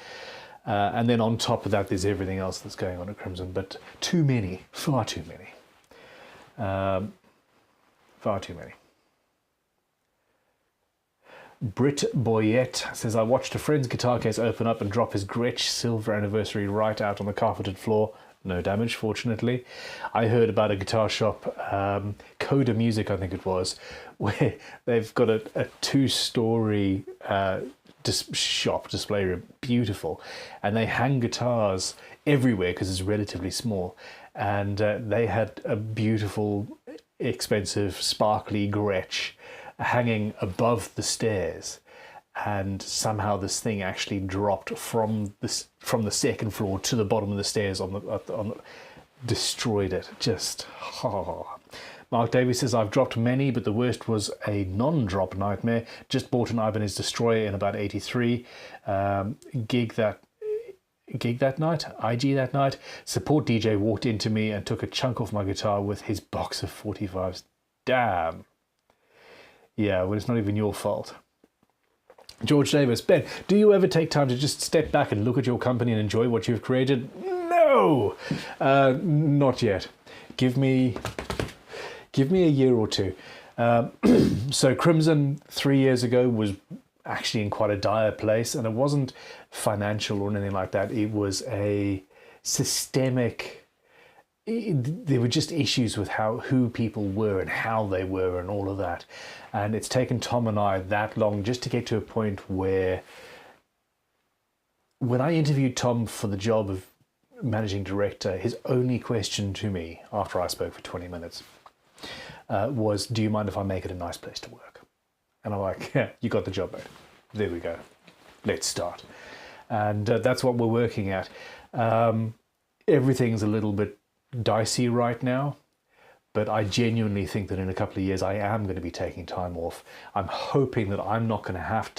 And then on top of that, there's everything else that's going on at Crimson. But too many, far too many. Far too many. Britt Boyette says, I watched a friend's guitar case open up and drop his Gretsch Silver Anniversary right out on the carpeted floor. No damage, fortunately. I heard about a guitar shop, Coda Music, I think it was, where they've got a two-story shop display room, beautiful, and they hang guitars everywhere because it's relatively small. And they had a beautiful expensive, sparkly Gretsch hanging above the stairs, and somehow this thing actually dropped from the second floor to the bottom of the stairs destroyed it. Just Mark Davies says, I've dropped many, but the worst was a non-drop nightmare. Just bought an Ibanez Destroyer in about 83. Gig that night. Support DJ walked into me and took a chunk off my guitar with his box of 45s. Damn. Yeah, well, it's not even your fault. George Davis, Ben, do you ever take time to just step back and look at your company and enjoy what you've created? No, not yet. Give me a year or two. So Crimson 3 years ago was actually in quite a dire place, and it wasn't financial or anything like that. It was a systemic. There were just issues with who people were and how they were and all of that. And it's taken Tom and I that long just to get to a point where, when I interviewed Tom for the job of managing director, his only question to me after I spoke for 20 minutes was, do you mind if I make it a nice place to work? And I'm like, yeah, you got the job, mate. There we go. Let's start. And that's what we're working at. Everything's a little bit dicey right now, but I genuinely think that in a couple of years I am going to be taking time off. I'm hoping that I'm not going to have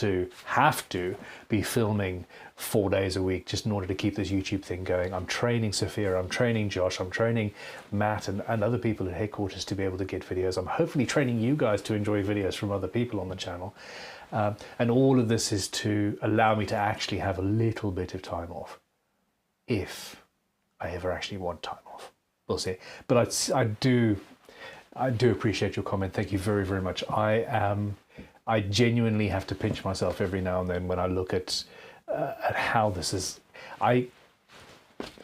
to be filming 4 days a week just in order to keep this YouTube thing going. I'm training Sophia, I'm training Josh, I'm training Matt and other people at headquarters to be able to get videos. I'm hopefully training you guys to enjoy videos from other people on the channel. And all of this is to allow me to actually have a little bit of time off, if I ever actually want time off. We'll see. But I do appreciate your comment. Thank you very, very much. I genuinely have to pinch myself every now and then when I look at how this is. I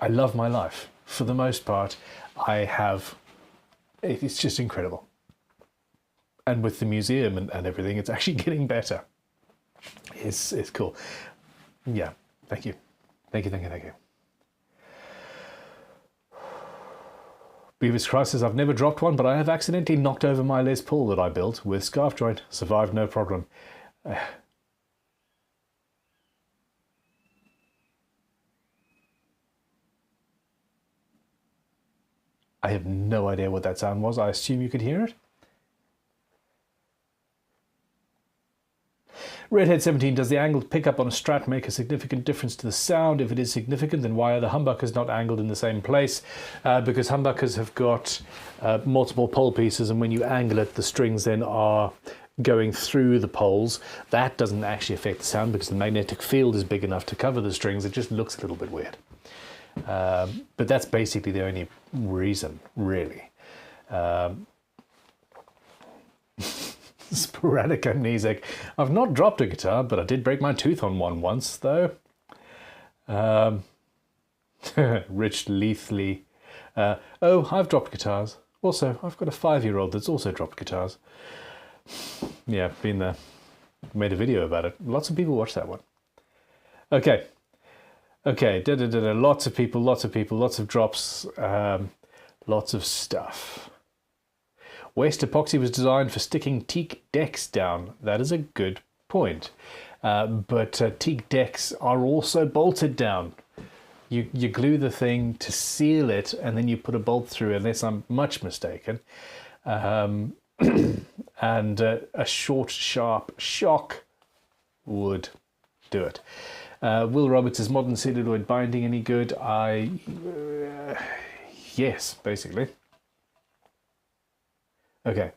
love my life. For the most part, it's just incredible. And with the museum and everything, it's actually getting better. It's cool. Yeah, thank you. Thank you. Beavis Christ says, I've never dropped one, but I have accidentally knocked over my Les Paul that I built with scarf joint. Survived no problem. I have no idea what that sound was. I assume you could hear it. Redhead17, does the angled pickup on a Strat make a significant difference to the sound? If it is significant, then why are the humbuckers not angled in the same place? Because humbuckers have got multiple pole pieces, and when you angle it, the strings then are going through the poles. That doesn't actually affect the sound because the magnetic field is big enough to cover the strings. It just looks a little bit weird. But that's basically the only reason, really. Sporadic amnesic. I've not dropped a guitar, but I did break my tooth on one once, though. Rich Leithley. Oh, I've dropped guitars. Also, I've got a 5-year-old that's also dropped guitars. Yeah, been there. Made a video about it. Lots of people watch that one. Okay. Lots of people, lots of drops, lots of stuff. Waste epoxy was designed for sticking teak decks down. That is a good point. But teak decks are also bolted down. You glue the thing to seal it, and then you put a bolt through, unless I'm much mistaken. And a short, sharp shock would do it. Will Roberts, is modern celluloid binding any good? Yes, basically. Okay.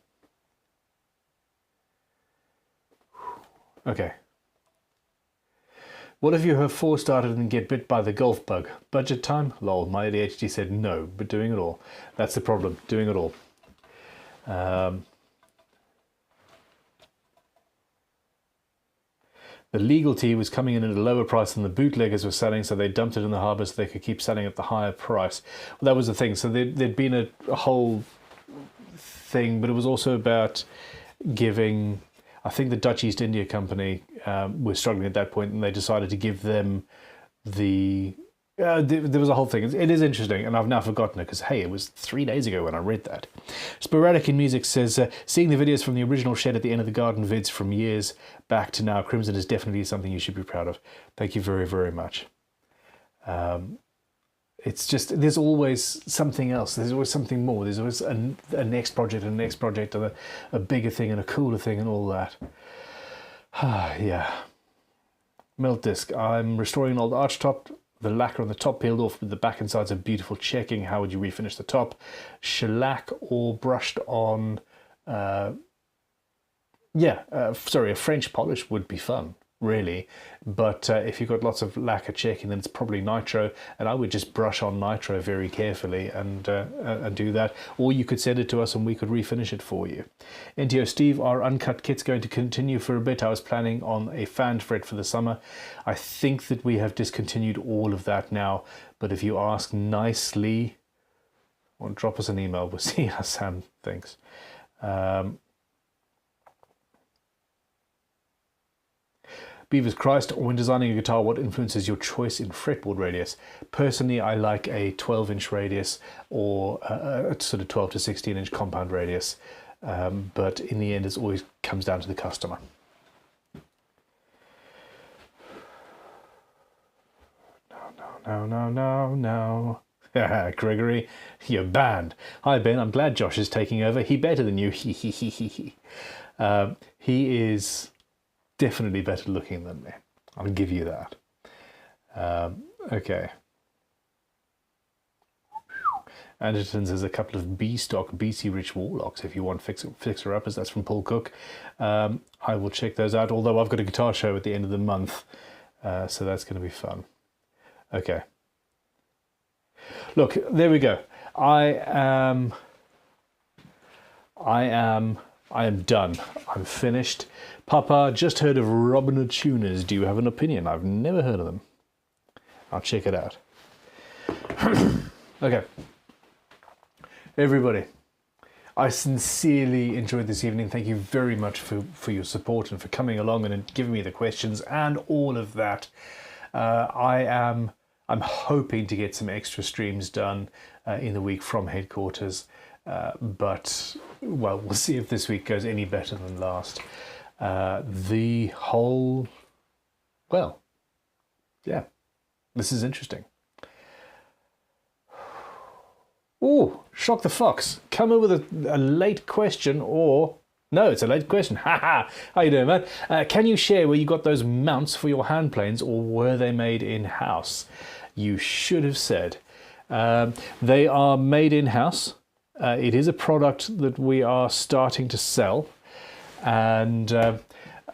What if you have 4 started and get bit by the golf bug? Budget time? Lol, my ADHD said no, but doing it all. That's the problem, doing it all. The legal tea was coming in at a lower price than the bootleggers were selling, so they dumped it in the harbour so they could keep selling at the higher price. Well, that was the thing. So there'd been a whole thing, but it was also about giving, I think the Dutch East India Company was struggling at that point, and they decided to give them the There was a whole thing. It is interesting, and I've now forgotten it because, hey, it was 3 days ago when I read that. Sporadic in Music says, seeing the videos from the original shed at the end of the garden vids from years back to now, Crimson is definitely something you should be proud of. Thank you very, very much. It's just, there's always something else. There's always something more. There's always a next project and a next project and a bigger thing and a cooler thing and all that. Yeah. Melt disc. I'm restoring an old arch top. The lacquer on the top peeled off, but the back and sides are beautiful. Checking, how would you refinish the top? Shellac or brushed on? Sorry, a French polish would be fun, really. But if you've got lots of lacquer checking, then it's probably nitro, and I would just brush on nitro very carefully and do that. Or you could send it to us and we could refinish it for you. NTO Steve, our uncut kit's going to continue for a bit. I was planning on a fan fret for the summer. I think that we have discontinued all of that now, but if you ask nicely, or drop us an email, we'll see how Sam thinks. Beavers Christ, when designing a guitar, what influences your choice in fretboard radius? Personally, I like a 12-inch radius or a sort of 12 to 16-inch compound radius, but in the end, it always comes down to the customer. No. Gregory, you're banned. Hi, Ben. I'm glad Josh is taking over. He better than you. He is definitely better looking than me. I'll give you that. Okay. Anderton's has a couple of B-stock BC Rich Warlocks if you want fixer-uppers. That's from Paul Cook. I will check those out, although I've got a guitar show at the end of the month, so that's going to be fun. Okay. Look, there we go. I am done. I'm finished. Papa, just heard of Robin Hood tuners. Do you have an opinion? I've never heard of them. I'll check it out. Okay. Everybody, I sincerely enjoyed this evening. Thank you very much for your support and for coming along and giving me the questions and all of that. I'm hoping to get some extra streams done in the week from headquarters, but well, we'll see if this week goes any better than last. The whole, well, yeah, this is interesting. Oh, Shock the Fox, come in with a late question, or no, it's a late question. Haha, how you doing, man? Can you share where you got those mounts for your hand planes, or were they made in-house? You should have said. They are made in-house. It is a product that we are starting to sell, and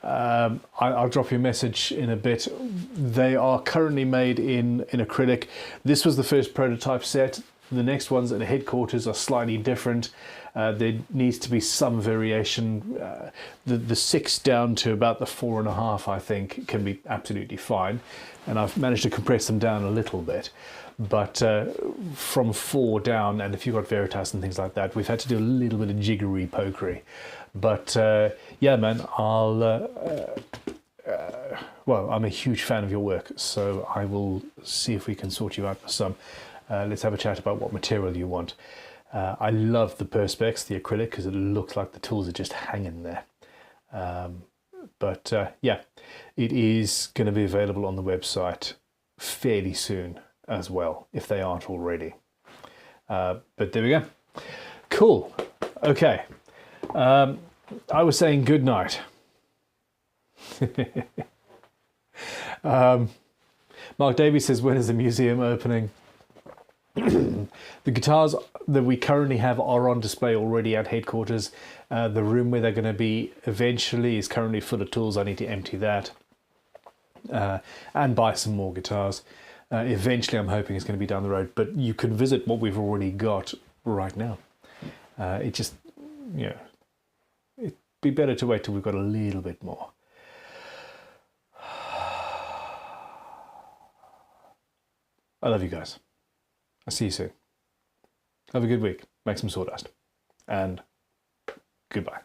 I'll drop you a message in a bit. They are currently made in acrylic. This was the first prototype set. The next ones at the headquarters are slightly different. There needs to be some variation. The 6 down to about the 4.5, I think, can be absolutely fine. And I've managed to compress them down a little bit. But from 4 down, and if you've got Veritas and things like that, we've had to do a little bit of jiggery pokery. But yeah, man, well, I'm a huge fan of your work, so I will see if we can sort you out for some. Let's have a chat about what material you want. I love the Perspex, the acrylic, because it looks like the tools are just hanging there. But yeah, it is going to be available on the website fairly soon as well, if they aren't already. But there we go. Cool. Okay. I was saying good night. Mark Davies says, when is the museum opening? The guitars that we currently have are on display already at headquarters. The room where they're going to be eventually is currently full of tools. I need to empty that and buy some more guitars. Eventually, I'm hoping it's going to be down the road, but you can visit what we've already got right now. It just, you know, it'd be better to wait till we've got a little bit more. I love you guys. I'll see you soon. Have a good week. Make some sawdust. And goodbye.